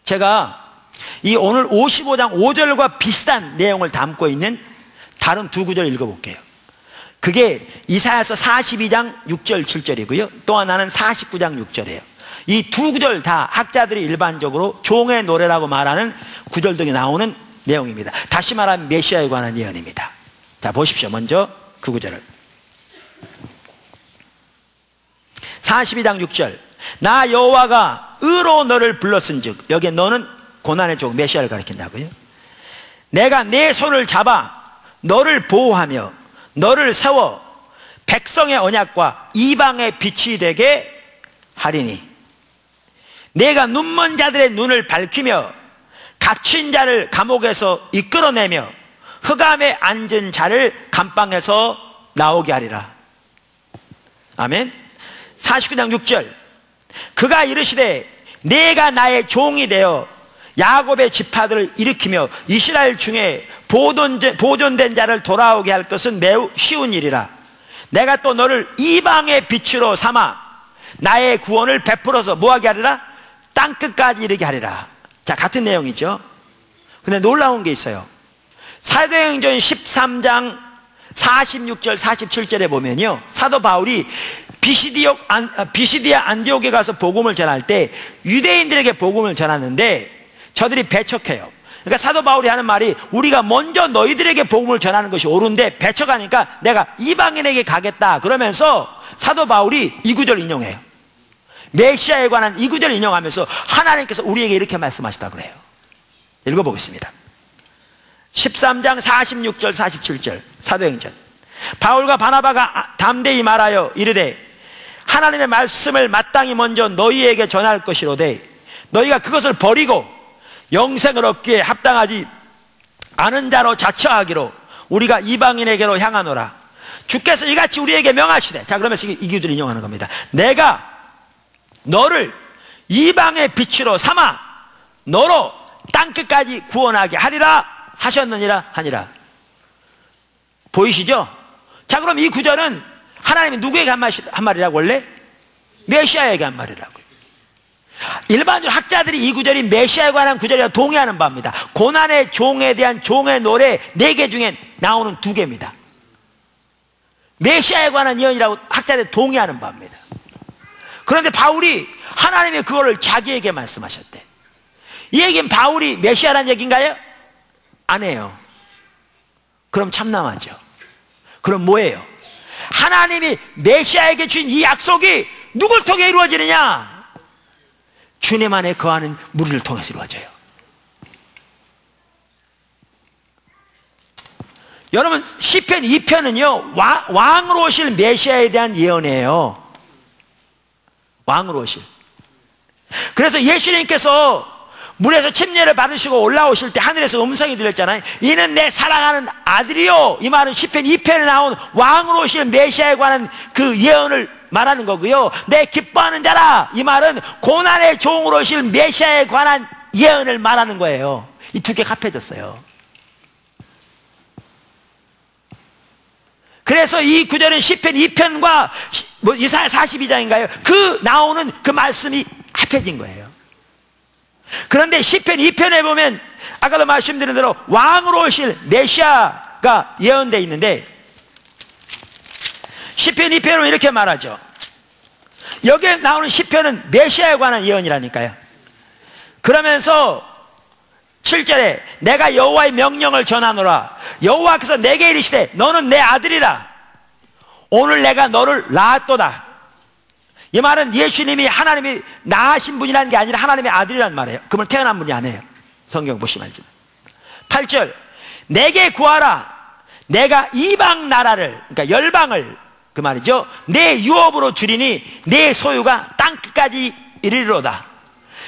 제가 이 오늘 55장 5절과 비슷한 내용을 담고 있는 다른 두 구절 읽어볼게요. 그게 이사야서 42장 6절 7절이고요 또 하나는 49장 6절이에요 이 두 구절 다 학자들이 일반적으로 종의 노래라고 말하는 구절 등에 나오는 내용입니다. 다시 말하면 메시아에 관한 예언입니다. 자, 보십시오. 먼저 그 구절을 42장 6절, 나 여호와가 의로 너를 불렀은즉, 여기에 너는 고난의 종 메시아를 가리킨다고요. 내가 내 손을 잡아 너를 보호하며 너를 세워 백성의 언약과 이방의 빛이 되게 하리니, 내가 눈먼 자들의 눈을 밝히며 갇힌 자를 감옥에서 이끌어내며 흑암에 앉은 자를 감방에서 나오게 하리라. 아멘. 49장 6절, 그가 이르시되 내가 나의 종이 되어 야곱의 지파들을 일으키며 이스라엘 중에 보존된 자를 돌아오게 할 것은 매우 쉬운 일이라. 내가 또 너를 이방의 빛으로 삼아 나의 구원을 베풀어서 뭐하게 하리라? 땅끝까지 이르게 하리라. 자, 같은 내용이죠. 근데 놀라운 게 있어요. 사도행전 13장 46절 47절에 보면요, 사도 바울이 비시디아 안디옥에 가서 복음을 전할 때 유대인들에게 복음을 전하는데 저들이 배척해요. 그러니까 사도 바울이 하는 말이, 우리가 먼저 너희들에게 복음을 전하는 것이 옳은데 배척하니까 내가 이방인에게 가겠다 그러면서 사도 바울이 이 구절 인용해요. 메시아에 관한 이 구절 인용하면서 하나님께서 우리에게 이렇게 말씀하시다 그래요. 읽어보겠습니다. 13장 46절 47절 사도행전, 바울과 바나바가 담대히 말하여 이르되 하나님의 말씀을 마땅히 먼저 너희에게 전할 것이로되 너희가 그것을 버리고 영생을 얻기에 합당하지 않은 자로 자처하기로 우리가 이방인에게로 향하노라. 주께서 이같이 우리에게 명하시되, 자, 그러면서 이 구절을 인용하는 겁니다. 내가 너를 이방의 빛으로 삼아 너로 땅끝까지 구원하게 하리라 하셨느니라 하니라. 보이시죠? 자, 그럼 이 구절은 하나님이 누구에게 한 말이라고 원래? 메시아에게 한 말이라고요. 일반적으로 학자들이 이 구절이 메시아에 관한 구절이라 동의하는 바입니다. 고난의 종에 대한 종의 노래 4개 중에 나오는 2개입니다. 메시아에 관한 예언이라고 학자들이 동의하는 바입니다. 그런데 바울이 하나님이 그거를 자기에게 말씀하셨대. 이 얘기는 바울이 메시아라는 얘기인가요? 아니에요. 그럼 참남하죠. 그럼 뭐예요? 하나님이 메시아에게 주신 이 약속이 누굴 통해 이루어지느냐? 주님 안에 거하는 무리를 통해서 이루어져요. 여러분, 시편 2편은요 왕으로 오실 메시아에 대한 예언이에요. 왕으로 오실. 그래서 예수님께서 물에서 침례를 받으시고 올라오실 때 하늘에서 음성이 들렸잖아요. 이는 내 사랑하는 아들이요. 이 말은 시편 2편에 나온 왕으로 오실 메시아에 관한 그 예언을 말하는 거고요. 내 기뻐하는 자라. 이 말은 고난의 종으로 오실 메시아에 관한 예언을 말하는 거예요. 이 2개 합해졌어요. 그래서 이 구절은 시편 2편과 이사야 42장인가요? 그 나오는 그 말씀이 합해진 거예요. 그런데 시편 2편에 보면 아까도 말씀드린 대로 왕으로 오실 메시아가 예언되어 있는데 시편 2편은 이렇게 말하죠. 여기에 나오는 시편은 메시아에 관한 예언이라니까요. 그러면서 7절에 내가 여호와의 명령을 전하노라. 여호와께서 내게 이르시되 너는 내 아들이라. 오늘 내가 너를 낳았도다. 이 말은 예수님이 하나님이 낳으신 분이라는 게 아니라 하나님의 아들이라는 말이에요. 그러면 태어난 분이 아니에요. 성경 보시면 알지만. 8절 내게 구하라. 내가 이방 나라를, 그러니까 열방을 그 말이죠, 내 유업으로 주리니 내 소유가 땅끝까지 이르리로다.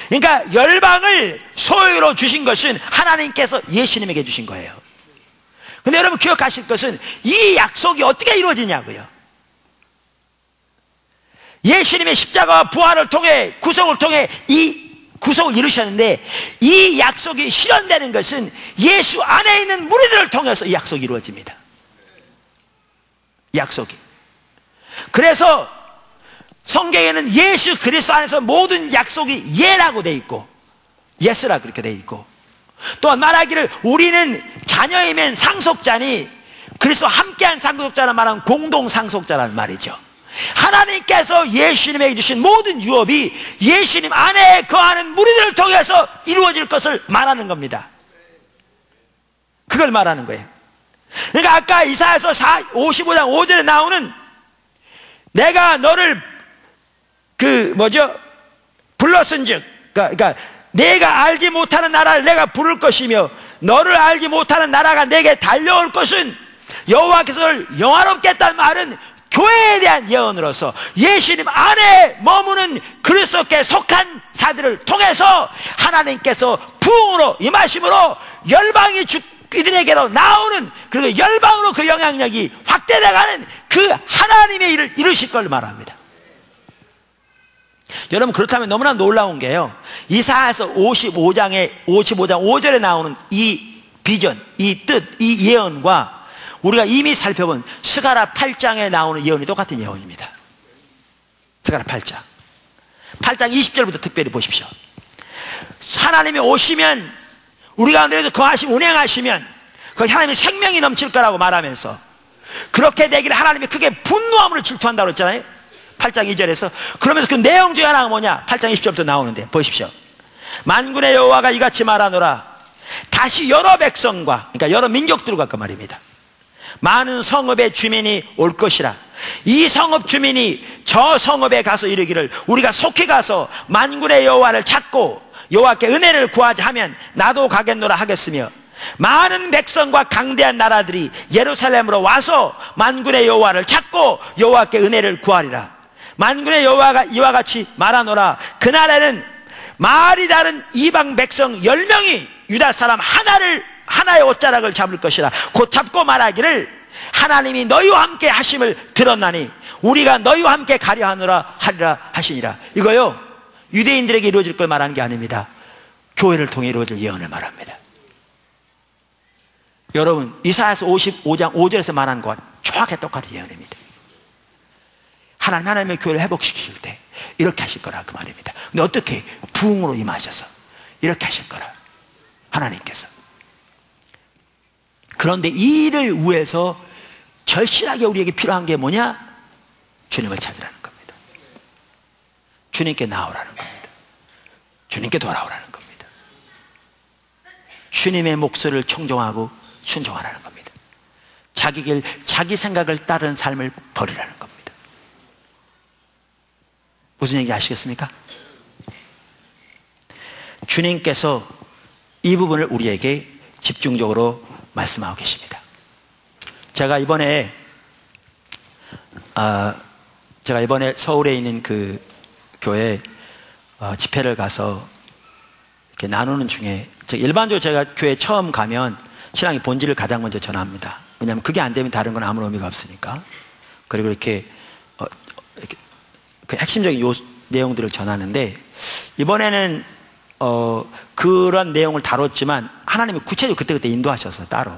그러니까 열방을 소유로 주신 것은 하나님께서 예수님에게 주신 거예요. 근데 여러분 기억하실 것은 이 약속이 어떻게 이루어지냐고요. 예수님의 십자가와 부활을 통해 구속을 통해 이 구속을 이루셨는데 이 약속이 실현되는 것은 예수 안에 있는 무리들을 통해서 이 약속이 이루어집니다. 약속이. 그래서 성경에는 예수 그리스도 안에서 모든 약속이 예라고 되어 있고 예스라 그렇게 되어 있고, 또한 말하기를 우리는 자녀이면 상속자니 그리스도와 함께한 상속자라는 말은 공동 상속자라는 말이죠. 하나님께서 예수님에게 주신 모든 유업이 예수님 안에 거하는 무리들을 통해서 이루어질 것을 말하는 겁니다. 그걸 말하는 거예요. 그러니까 아까 이사야서 55장 5절에 나오는 내가 너를 불렀은즉, 그러니까 내가 알지 못하는 나라를 내가 부를 것이며 너를 알지 못하는 나라가 내게 달려올 것은 여호와께서 너를 영화롭게 했다는 말은 교회에 대한 예언으로서 예수님 안에 머무는 그리스도께 속한 자들을 통해서 하나님께서 부흥으로 임하심으로 열방이 이들에게로 나오는, 그리고 열방으로 그 영향력이 확대돼가는 그 하나님의 일을 이루실 걸 말합니다. 여러분, 그렇다면 너무나 놀라운 게요, 이사야서 55장 5절에 나오는 이 비전, 이 뜻, 이 예언과 우리가 이미 살펴본 스가랴 8장에 나오는 예언이 똑같은 예언입니다. 스가랴 8장 20절부터 특별히 보십시오. 하나님이 오시면 우리 가운데서 거하시면 운행하시면 그 하나님의 생명이 넘칠 거라고 말하면서 그렇게 되기를 하나님이 크게 분노함으로 질투한다고 했잖아요. 8장 2절에서. 그러면서 그 내용 중에 하나가 뭐냐, 8장 20절부터 나오는데 보십시오. 만군의 여호와가 이같이 말하노라. 다시 여러 백성과, 그러니까 여러 민족들과 그 말입니다. 많은 성읍의 주민이 올 것이라. 이 성읍 주민이 저 성읍에 가서 이르기를 우리가 속히 가서 만군의 여호와를 찾고 여호와께 은혜를 구하자 하면 나도 가겠노라 하겠으며, 많은 백성과 강대한 나라들이 예루살렘으로 와서 만군의 여호와를 찾고 여호와께 은혜를 구하리라. 만군의 여호와가 이와 같이 말하노라. 그날에는 말이 다른 이방 백성 10명이 유다 사람 하나의 옷자락을 잡을 것이라. 곧 잡고 말하기를 하나님이 너희와 함께 하심을 들었나니 우리가 너희와 함께 가려 하노라 하리라 하시니라. 이거요, 유대인들에게 이루어질 걸 말하는 게 아닙니다. 교회를 통해 이루어질 예언을 말합니다. 여러분, 이사야서 55장 5절에서 말하는 것과 정확히 똑같은 예언입니다. 하나님의 교회를 회복시키실 때 이렇게 하실 거라 그 말입니다. 근데 어떻게? 부흥으로 임하셔서 이렇게 하실 거라 하나님께서. 그런데 이 일을 위해서 절실하게 우리에게 필요한 게 뭐냐? 주님을 찾으라는 겁니다. 주님께 나오라는 겁니다. 주님께 돌아오라는 겁니다. 주님의 목소리를 청종하고 순종하라는 겁니다. 자기 길, 자기 생각을 따르는 삶을 버리라는 겁니다. 무슨 얘기인지 아시겠습니까? 주님께서 이 부분을 우리에게 집중적으로 말씀하고 계십니다. 제가 이번에 서울에 있는 그 교회 집회를 가서 이렇게 나누는 중에, 일반적으로 제가 교회 처음 가면 신앙의 본질을 가장 먼저 전합니다. 왜냐하면 그게 안 되면 다른 건 아무런 의미가 없으니까. 그리고 이렇게 그 핵심적인 내용들을 전하는데, 이번에는 그런 내용을 다뤘지만 하나님이 구체적으로 그때그때 인도하셔서 따로.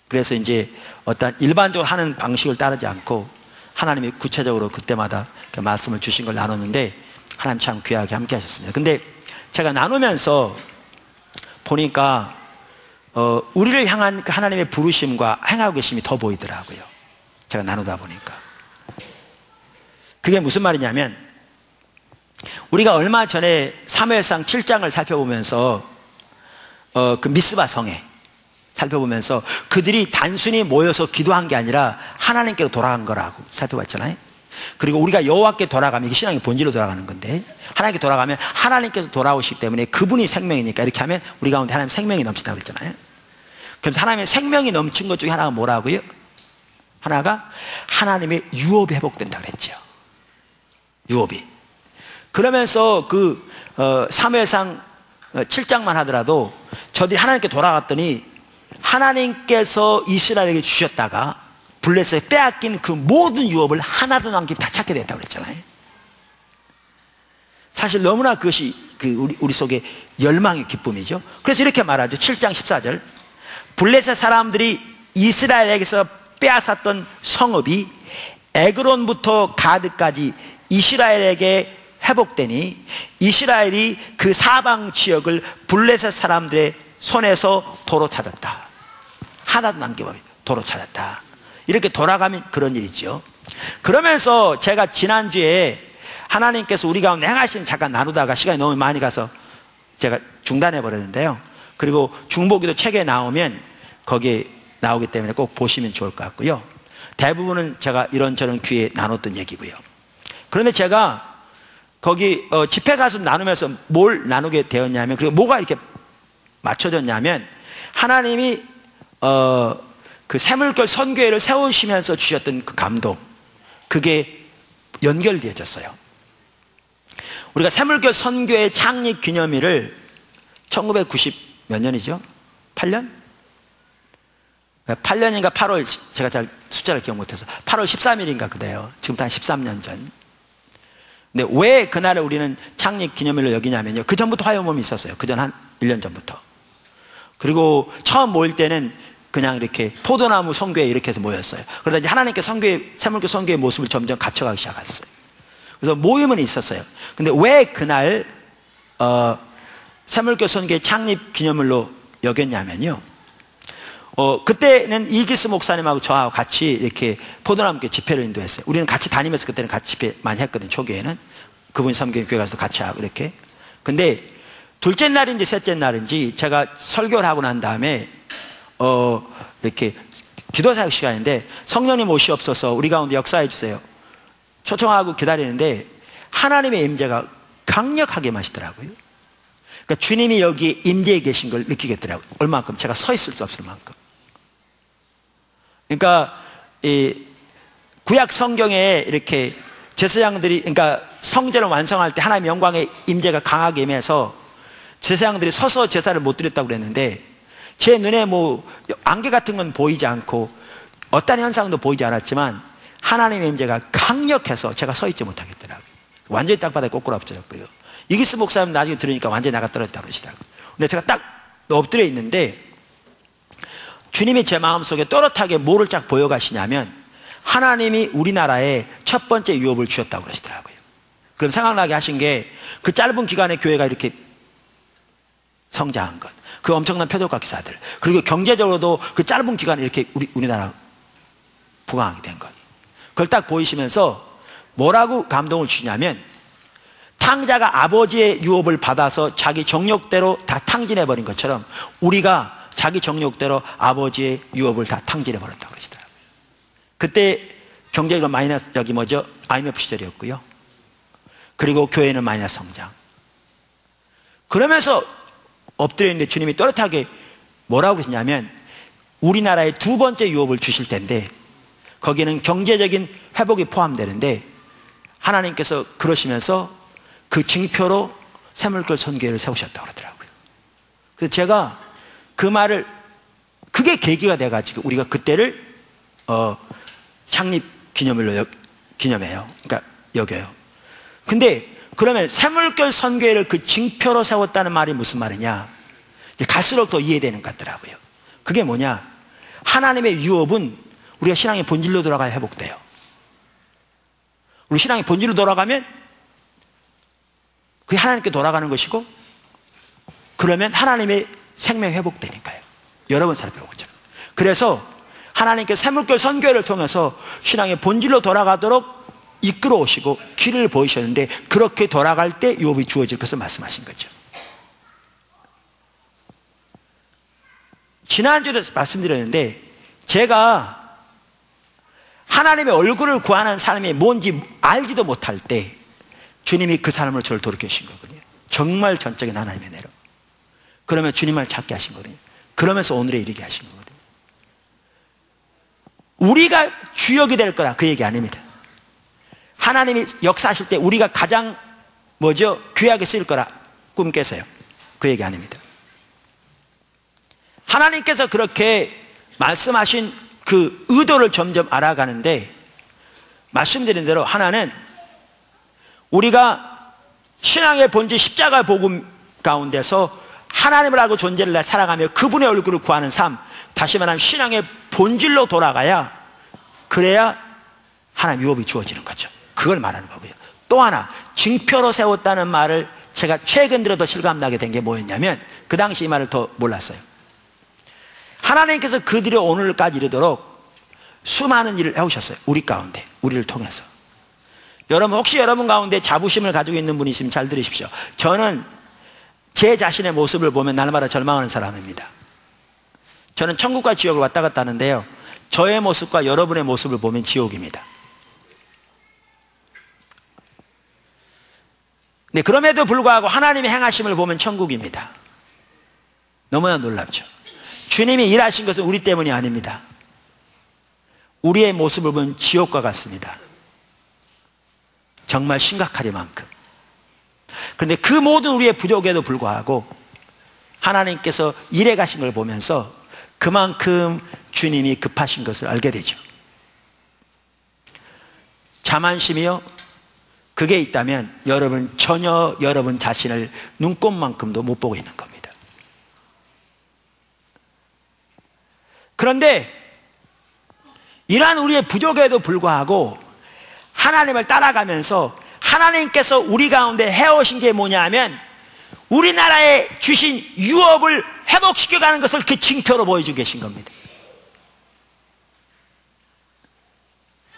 그래서 이제 어떤 일반적으로 하는 방식을 따르지 않고 하나님이 구체적으로 그때마다 말씀을 주신 걸 나눴는데, 하나님 참 귀하게 함께 하셨습니다. 근데 제가 나누면서 보니까 우리를 향한 그 하나님의 부르심과 행하고 계심이 더 보이더라고요. 제가 나누다 보니까. 그게 무슨 말이냐면, 우리가 얼마 전에 사무엘상 7장을 살펴보면서 그 미스바 성에 살펴보면서 그들이 단순히 모여서 기도한 게 아니라 하나님께로 돌아간 거라고 살펴봤잖아요. 그리고 우리가 여호와께 돌아가면 이게 신앙의 본질로 돌아가는 건데, 하나님께 돌아가면 하나님께서 돌아오시기 때문에 그분이 생명이니까 이렇게 하면 우리 가운데 하나님 생명이 넘친다고 그랬잖아요. 그래서 하나님의 생명이 넘친 것 중에 하나가 뭐라고요? 하나가 하나님의 유업이 회복된다고 그랬죠. 유업이. 그러면서 그 사무엘상 7장만 하더라도 저들이 하나님께 돌아갔더니 하나님께서 이스라엘에게 주셨다가 블레셋에 빼앗긴 그 모든 유업을 하나도 남김 다 찾게 됐다고 그랬잖아요. 사실 너무나 그것이 우리 속에 열망의 기쁨이죠. 그래서 이렇게 말하죠. 7장 14절. 블레셋 사람들이 이스라엘에게서 빼앗았던 성읍이 에그론부터 가드까지 이스라엘에게 회복되니 이스라엘이 그 사방 지역을 블레셋 사람들의 손에서 도로 찾았다. 하나도 남김없이 도로 찾았다. 이렇게 돌아가면 그런 일이죠. 그러면서 제가 지난주에 하나님께서 우리 가운데 행하시는 잠깐 나누다가 시간이 너무 많이 가서 제가 중단해 버렸는데요. 그리고 중보기도 책에 나오면 거기에 나오기 때문에 꼭 보시면 좋을 것 같고요. 대부분은 제가 이런저런 기회에 나눴던 얘기고요. 그런데 제가 거기 집회 가서 나누면서 뭘 나누게 되었냐면, 그리고 뭐가 이렇게 맞춰졌냐면, 하나님이 그 새물결 선교회를 세우시면서 주셨던 그 감동, 그게 연결되어졌어요. 우리가 새물결 선교회 창립 기념일을 1990 몇 년이죠? 8년? 8년인가 8월, 제가 잘 숫자를 기억 못해서 8월 13일인가 그래요. 지금부터 한 13년 전. 근데 왜 그날을 우리는 창립 기념일로 여기냐면요, 그 전부터 화요모임이 있었어요. 그 전 한 1년 전부터. 그리고 처음 모일 때는 그냥 이렇게 포도나무 선교회 이렇게 해서 모였어요. 그러다 이제 하나님께 새물교 선교의 모습을 점점 갖춰가기 시작했어요. 그래서 모임은 있었어요. 근데 왜 그날 새물교 선교회 창립 기념일로 여겼냐면요, 그때는 이기스 목사님하고 저하고 같이 이렇게 포도나무교회 집회를 인도했어요. 우리는 같이 다니면서 그때는 같이 집회 많이 했거든요. 초기에는 그분이 섬기는 교회 가서 같이 하고 이렇게. 근데 둘째 날인지 셋째 날인지 제가 설교를 하고 난 다음에 이렇게 기도사역 시간인데, 성령님 오시옵소서, 우리 가운데 역사해 주세요 초청하고 기다리는데 하나님의 임재가 강력하게 마시더라고요. 그러니까 주님이 여기 임재해 계신 걸 느끼겠더라고요. 얼마만큼? 제가 서 있을 수 없을 만큼. 그러니까 이 구약 성경에 이렇게 제사장들이, 그러니까 성전을 완성할 때 하나님의 영광의 임재가 강하게 임해서 제사장들이 서서 제사를 못 드렸다고 그랬는데, 제 눈에 뭐 안개 같은 건 보이지 않고 어떤 현상도 보이지 않았지만 하나님의 임재가 강력해서 제가 서 있지 못하겠더라고요. 완전히 땅바닥에 꼬꾸라붙었고요. 이기스 목사님 나중에 들으니까 완전히 나가 떨어졌다고 그러시더라고요. 근데 제가 딱 엎드려 있는데 주님이 제 마음속에 또렷하게 뭐를 쫙 보여가시냐면, 하나님이 우리나라에 첫 번째 유업을 주셨다고 그러시더라고요. 그럼 생각나게 하신 게 그 짧은 기간에 교회가 이렇게 성장한 것, 그 엄청난 표적과 기사들, 그리고 경제적으로도 그 짧은 기간에 이렇게 우리나라 부강하게 된 것, 그걸 딱 보이시면서 뭐라고 감동을 주냐면, 탕자가 아버지의 유업을 받아서 자기 정욕대로 다 탕진해버린 것처럼 우리가 자기 정욕대로 아버지의 유업을 다 탕진해버렸다고 그러시더라고요. 그때 경제가 마이너스, IMF 시절이었고요. 그리고 교회는 마이너스 성장. 그러면서 엎드려 있는데 주님이 또렷하게 뭐라고 그러시냐면, 우리나라에 두 번째 유업을 주실 텐데 거기는 경제적인 회복이 포함되는데, 하나님께서 그러시면서 그 징표로 샘물결 선교회를 세우셨다고 그러더라고요. 그래서 제가 그 말을, 그게 계기가 돼가지고 우리가 그때를 창립 기념일로 기념해요. 그러니까 여겨요. 근데 그러면 샘물결 선교회를 그 징표로 세웠다는 말이 무슨 말이냐, 이제 갈수록 더 이해되는 것 같더라고요. 그게 뭐냐, 하나님의 유업은 우리가 신앙의 본질로 돌아가야 회복돼요. 우리 신앙의 본질로 돌아가면 그게 하나님께 돌아가는 것이고, 그러면 하나님의 생명이 회복되니까요. 여러 번 살펴본 것처럼. 그래서 하나님께 샘물결 선교회를 통해서 신앙의 본질로 돌아가도록 이끌어 오시고 길을 보이셨는데, 그렇게 돌아갈 때 유업이 주어질 것을 말씀하신 거죠. 지난주에도 말씀드렸는데, 제가 하나님의 얼굴을 구하는 사람이 뭔지 알지도 못할 때 주님이 그 사람으로 저를 돌이키신 거거든요. 정말 전적인 하나님의 은혜로. 그러면 주님을 찾게 하신 거거든요. 그러면서 오늘에 이르게 하신 거거든요. 우리가 주역이 될 거라 그 얘기 아닙니다. 하나님이 역사하실 때 우리가 가장 귀하게 쓰일 거라 꿈 깨세요. 그 얘기 아닙니다. 하나님께서 그렇게 말씀하신 그 의도를 점점 알아가는데, 말씀드린 대로 하나는 우리가 신앙의 본질 십자가 복음 가운데서 하나님을 알고 존재를 살아가며 그분의 얼굴을 구하는 삶, 다시 말하면 신앙의 본질로 돌아가야, 그래야 하나님 유업이 주어지는 거죠. 그걸 말하는 거고요. 또 하나, 징표로 세웠다는 말을 제가 최근 들어 더 실감나게 된 게 뭐였냐면, 그 당시 이 말을 더 몰랐어요. 하나님께서 그들이 오늘까지 이르도록 수많은 일을 해오셨어요. 우리 가운데, 우리를 통해서. 여러분, 혹시 여러분 가운데 자부심을 가지고 있는 분이 있으면 잘 들으십시오. 저는 제 자신의 모습을 보면 날마다 절망하는 사람입니다. 저는 천국과 지옥을 왔다 갔다 하는데요, 저의 모습과 여러분의 모습을 보면 지옥입니다. 네, 그럼에도 불구하고 하나님의 행하심을 보면 천국입니다. 너무나 놀랍죠. 주님이 일하신 것은 우리 때문이 아닙니다. 우리의 모습을 보면 지옥과 같습니다. 정말 심각하리만큼. 그런데 그 모든 우리의 부족에도 불구하고 하나님께서 일해 가신 걸 보면서 그만큼 주님이 급하신 것을 알게 되죠. 자만심이요, 그게 있다면 여러분 전혀 여러분 자신을 눈꼽만큼도 못 보고 있는 겁니다. 그런데 이러한 우리의 부족에도 불구하고 하나님을 따라가면서 하나님께서 우리 가운데 해오신 게 뭐냐 하면, 우리나라에 주신 유업을 회복시켜가는 것을 그 징표로 보여주고 계신 겁니다.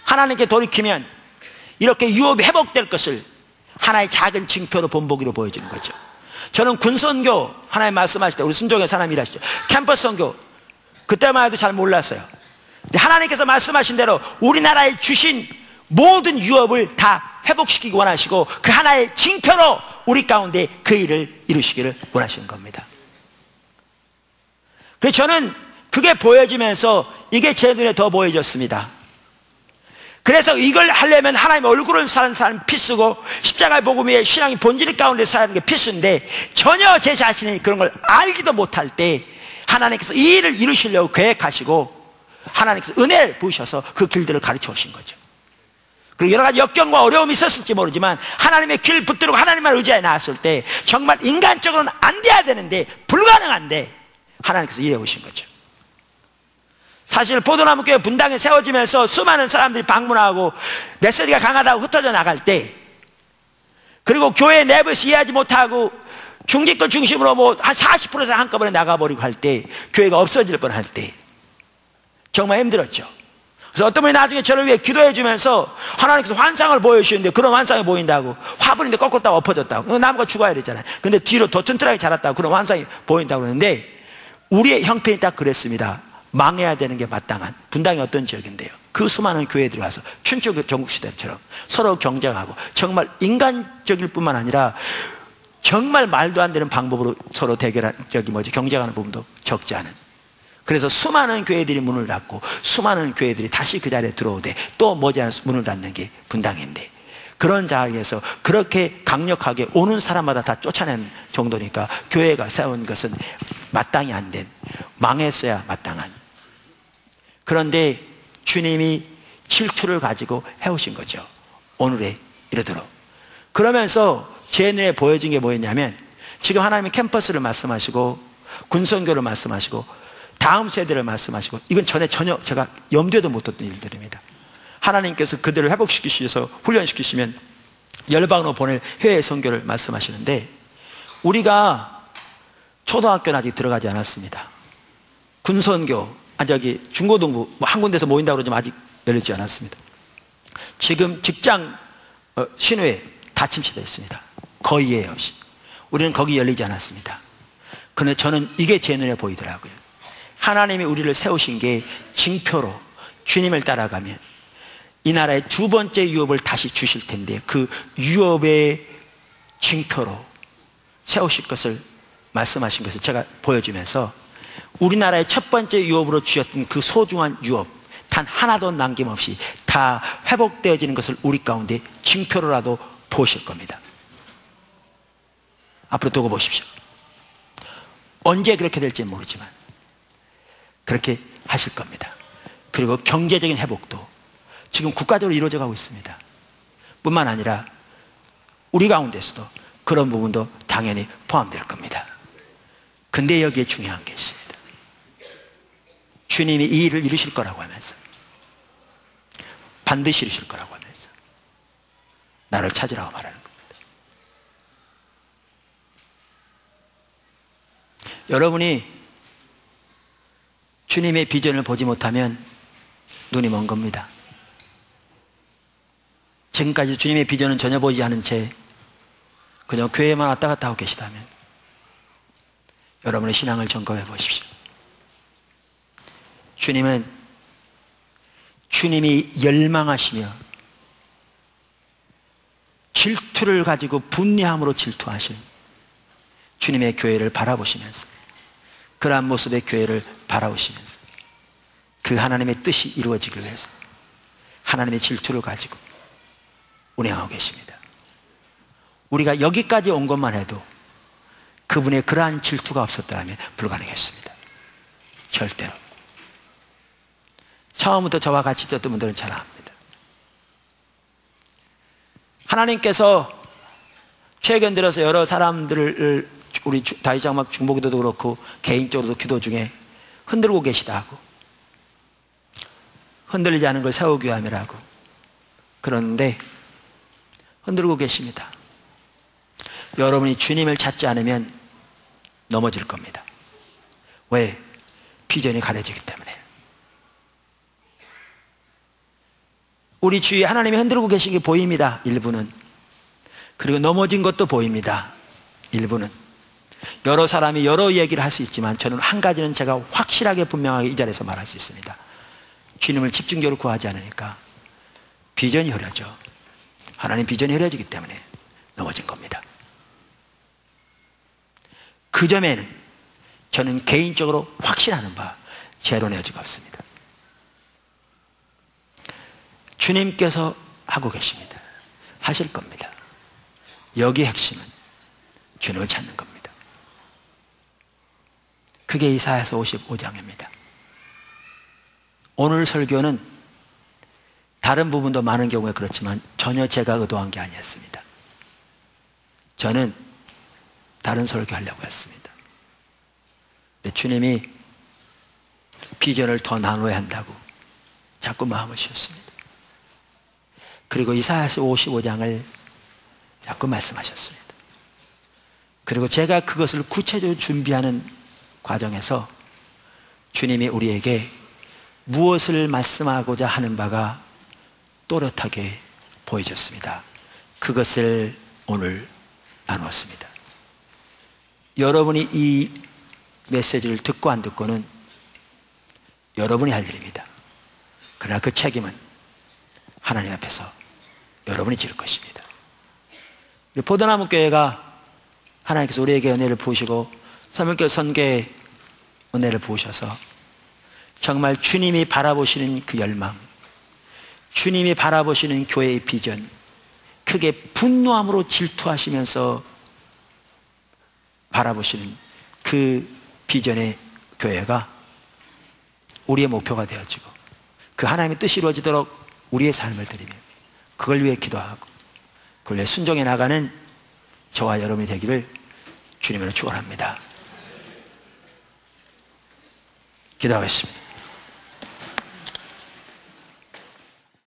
하나님께 돌이키면 이렇게 유업이 회복될 것을 하나의 작은 징표로 본보기로 보여주는 거죠. 저는 군선교 하나님 말씀하실 때, 우리 순종의 사람이 일하시죠, 캠퍼스 선교, 그때만 해도 잘 몰랐어요. 근데 하나님께서 말씀하신 대로 우리나라에 주신 모든 유업을 다 회복시키기 원하시고, 그 하나의 징표로 우리 가운데 그 일을 이루시기를 원하시는 겁니다. 그래서 저는 그게 보여지면서 이게 제 눈에 더 보여졌습니다. 그래서 이걸 하려면 하나님의 얼굴을 사는 사람 필수고, 십자가의 복음 위에 신앙의 본질 가운데 사는 게 필수인데, 전혀 제 자신이 그런 걸 알지도 못할 때 하나님께서 이 일을 이루시려고 계획하시고 하나님께서 은혜를 부으셔서 그 길들을 가르쳐 오신 거죠. 그리고 여러 가지 역경과 어려움이 있었을지 모르지만 하나님의 길 붙들고 하나님만 의지하여 나왔을 때 정말 인간적으로는 안 돼야 되는데, 불가능한데 하나님께서 일해 오신 거죠. 사실 포도나무 교회 분당에 세워지면서 수많은 사람들이 방문하고 메시지가 강하다고 흩어져 나갈 때, 그리고 교회 내부에서 이해하지 못하고 중직들 중심으로 뭐 한 40% 한꺼번에 나가버리고 할 때, 교회가 없어질 뻔할 때 정말 힘들었죠. 그래서 어떤 분이 나중에 저를 위해 기도해 주면서 하나님께서 환상을 보여주시는데, 그런 환상이 보인다고, 화분인데 거꾸로 딱 엎어졌다고, 나무가 죽어야 되잖아요. 근데 뒤로 더 튼튼하게 자랐다고, 그런 환상이 보인다고 그러는데, 우리의 형편이 딱 그랬습니다. 망해야 되는 게 마땅한, 분당이 어떤 지역인데요, 그 수많은 교회들이 와서 춘추 전국시대처럼 서로 경쟁하고, 정말 인간적일 뿐만 아니라 정말 말도 안 되는 방법으로 서로 경쟁하는 부분도 적지 않은, 그래서 수많은 교회들이 문을 닫고 수많은 교회들이 다시 그 자리에 들어오되 또 머지않아서 문을 닫는 게 분당인데, 그런 자리에서 그렇게 강력하게 오는 사람마다 다 쫓아낸 정도니까 교회가 세운 것은 마땅히 안 된, 망했어야 마땅한. 그런데 주님이 질투를 가지고 해오신 거죠, 오늘에 이르도록. 그러면서 제 눈에 보여진 게 뭐였냐면, 지금 하나님이 캠퍼스를 말씀하시고 군선교를 말씀하시고 다음 세대를 말씀하시고, 이건 전혀 제가 염두에도 못 뒀던 일들입니다. 하나님께서 그들을 회복시키셔서 훈련시키시면 열방으로 보낼 해외 선교를 말씀하시는데, 우리가 초등학교는 아직 들어가지 않았습니다. 군선교, 중고등부 한 군데서 모인다고 그러지만 아직 열리지 않았습니다. 지금 직장 신회 다 침체되어 있습니다. 거의예요. 우리는 거기 열리지 않았습니다. 그런데 저는 이게 제 눈에 보이더라고요. 하나님이 우리를 세우신 게 징표로, 주님을 따라가면 이 나라의 두 번째 유업을 다시 주실 텐데, 그 유업의 징표로 세우실 것을 말씀하신 것을 제가 보여주면서, 우리나라의 첫 번째 유업으로 주셨던 그 소중한 유업 단 하나도 남김없이 다 회복되어지는 것을 우리 가운데 징표로라도 보실 겁니다. 앞으로 두고 보십시오. 언제 그렇게 될지 모르지만 그렇게 하실 겁니다. 그리고 경제적인 회복도 지금 국가적으로 이루어져 가고 있습니다. 뿐만 아니라 우리 가운데서도 그런 부분도 당연히 포함될 겁니다. 근데 여기에 중요한 게 있습니다. 주님이 이 일을 이루실 거라고 하면서, 반드시 이루실 거라고 하면서 나를 찾으라고 말하는 겁니다. 여러분이 주님의 비전을 보지 못하면 눈이 먼 겁니다. 지금까지 주님의 비전은 전혀 보지 않은 채 그냥 교회만 왔다 갔다 하고 계시다면 여러분의 신앙을 점검해 보십시오. 주님은 주님이 열망하시며 질투를 가지고 분노함으로 질투하신 주님의 교회를 바라보시면서, 그러한 모습의 교회를 바라보시면서 그 하나님의 뜻이 이루어지기 위해서 하나님의 질투를 가지고 운행하고 계십니다. 우리가 여기까지 온 것만 해도 그분의 그러한 질투가 없었다면 불가능했습니다. 절대로. 처음부터 저와 같이 있었던 분들은 잘 압니다. 하나님께서 최근 들어서 여러 사람들을, 우리 다윗장막 중보기도도 그렇고 개인적으로도 기도 중에 흔들고 계시다고, 흔들리지 않은 걸 세우기 위함이라고 그러는데 흔들고 계십니다. 여러분이 주님을 찾지 않으면 넘어질 겁니다. 왜? 비전이 가려지기 때문에. 우리 주위에 하나님이 흔들고 계신 게 보입니다, 일부는. 그리고 넘어진 것도 보입니다, 일부는. 여러 사람이 여러 얘기를 할 수 있지만 저는 한 가지는 제가 확실하게 분명하게 이 자리에서 말할 수 있습니다. 주님을 집중적으로 구하지 않으니까 비전이 흐려져. 하나님 비전이 흐려지기 때문에 넘어진 겁니다. 그 점에는 저는 개인적으로 확신하는 바 제로의 여지가 없습니다. 주님께서 하고 계십니다. 하실 겁니다. 여기의 핵심은 주님을 찾는 겁니다. 그게 이사야서 55장입니다. 오늘 설교는 다른 부분도 많은 경우에 그렇지만 전혀 제가 의도한 게 아니었습니다. 저는 다른 설교하려고 했습니다. 근데 주님이 비전을 더 나눠야 한다고 자꾸 마음을 씌웠습니다. 그리고 이사야서 55장을 자꾸 말씀하셨습니다. 그리고 제가 그것을 구체적으로 준비하는 과정에서 주님이 우리에게 무엇을 말씀하고자 하는 바가 또렷하게 보여졌습니다. 그것을 오늘 나누었습니다. 여러분이 이 메시지를 듣고 안 듣고는 여러분이 할 일입니다. 그러나 그 책임은 하나님 앞에서 여러분이 질 것입니다. 포도나무 교회가 하나님께서 우리에게 은혜를 부으시고 사명교회 선교에 은혜를 부으셔서 정말 주님이 바라보시는 그 열망, 주님이 바라보시는 교회의 비전, 크게 분노함으로 질투하시면서 바라보시는 그 비전의 교회가 우리의 목표가 되어지고 그 하나님의 뜻이 이루어지도록 우리의 삶을 드리며 그걸 위해 기도하고 그걸 위해 순종해 나가는 저와 여러분이 되기를 주님으로 축원합니다. 기도하겠습니다.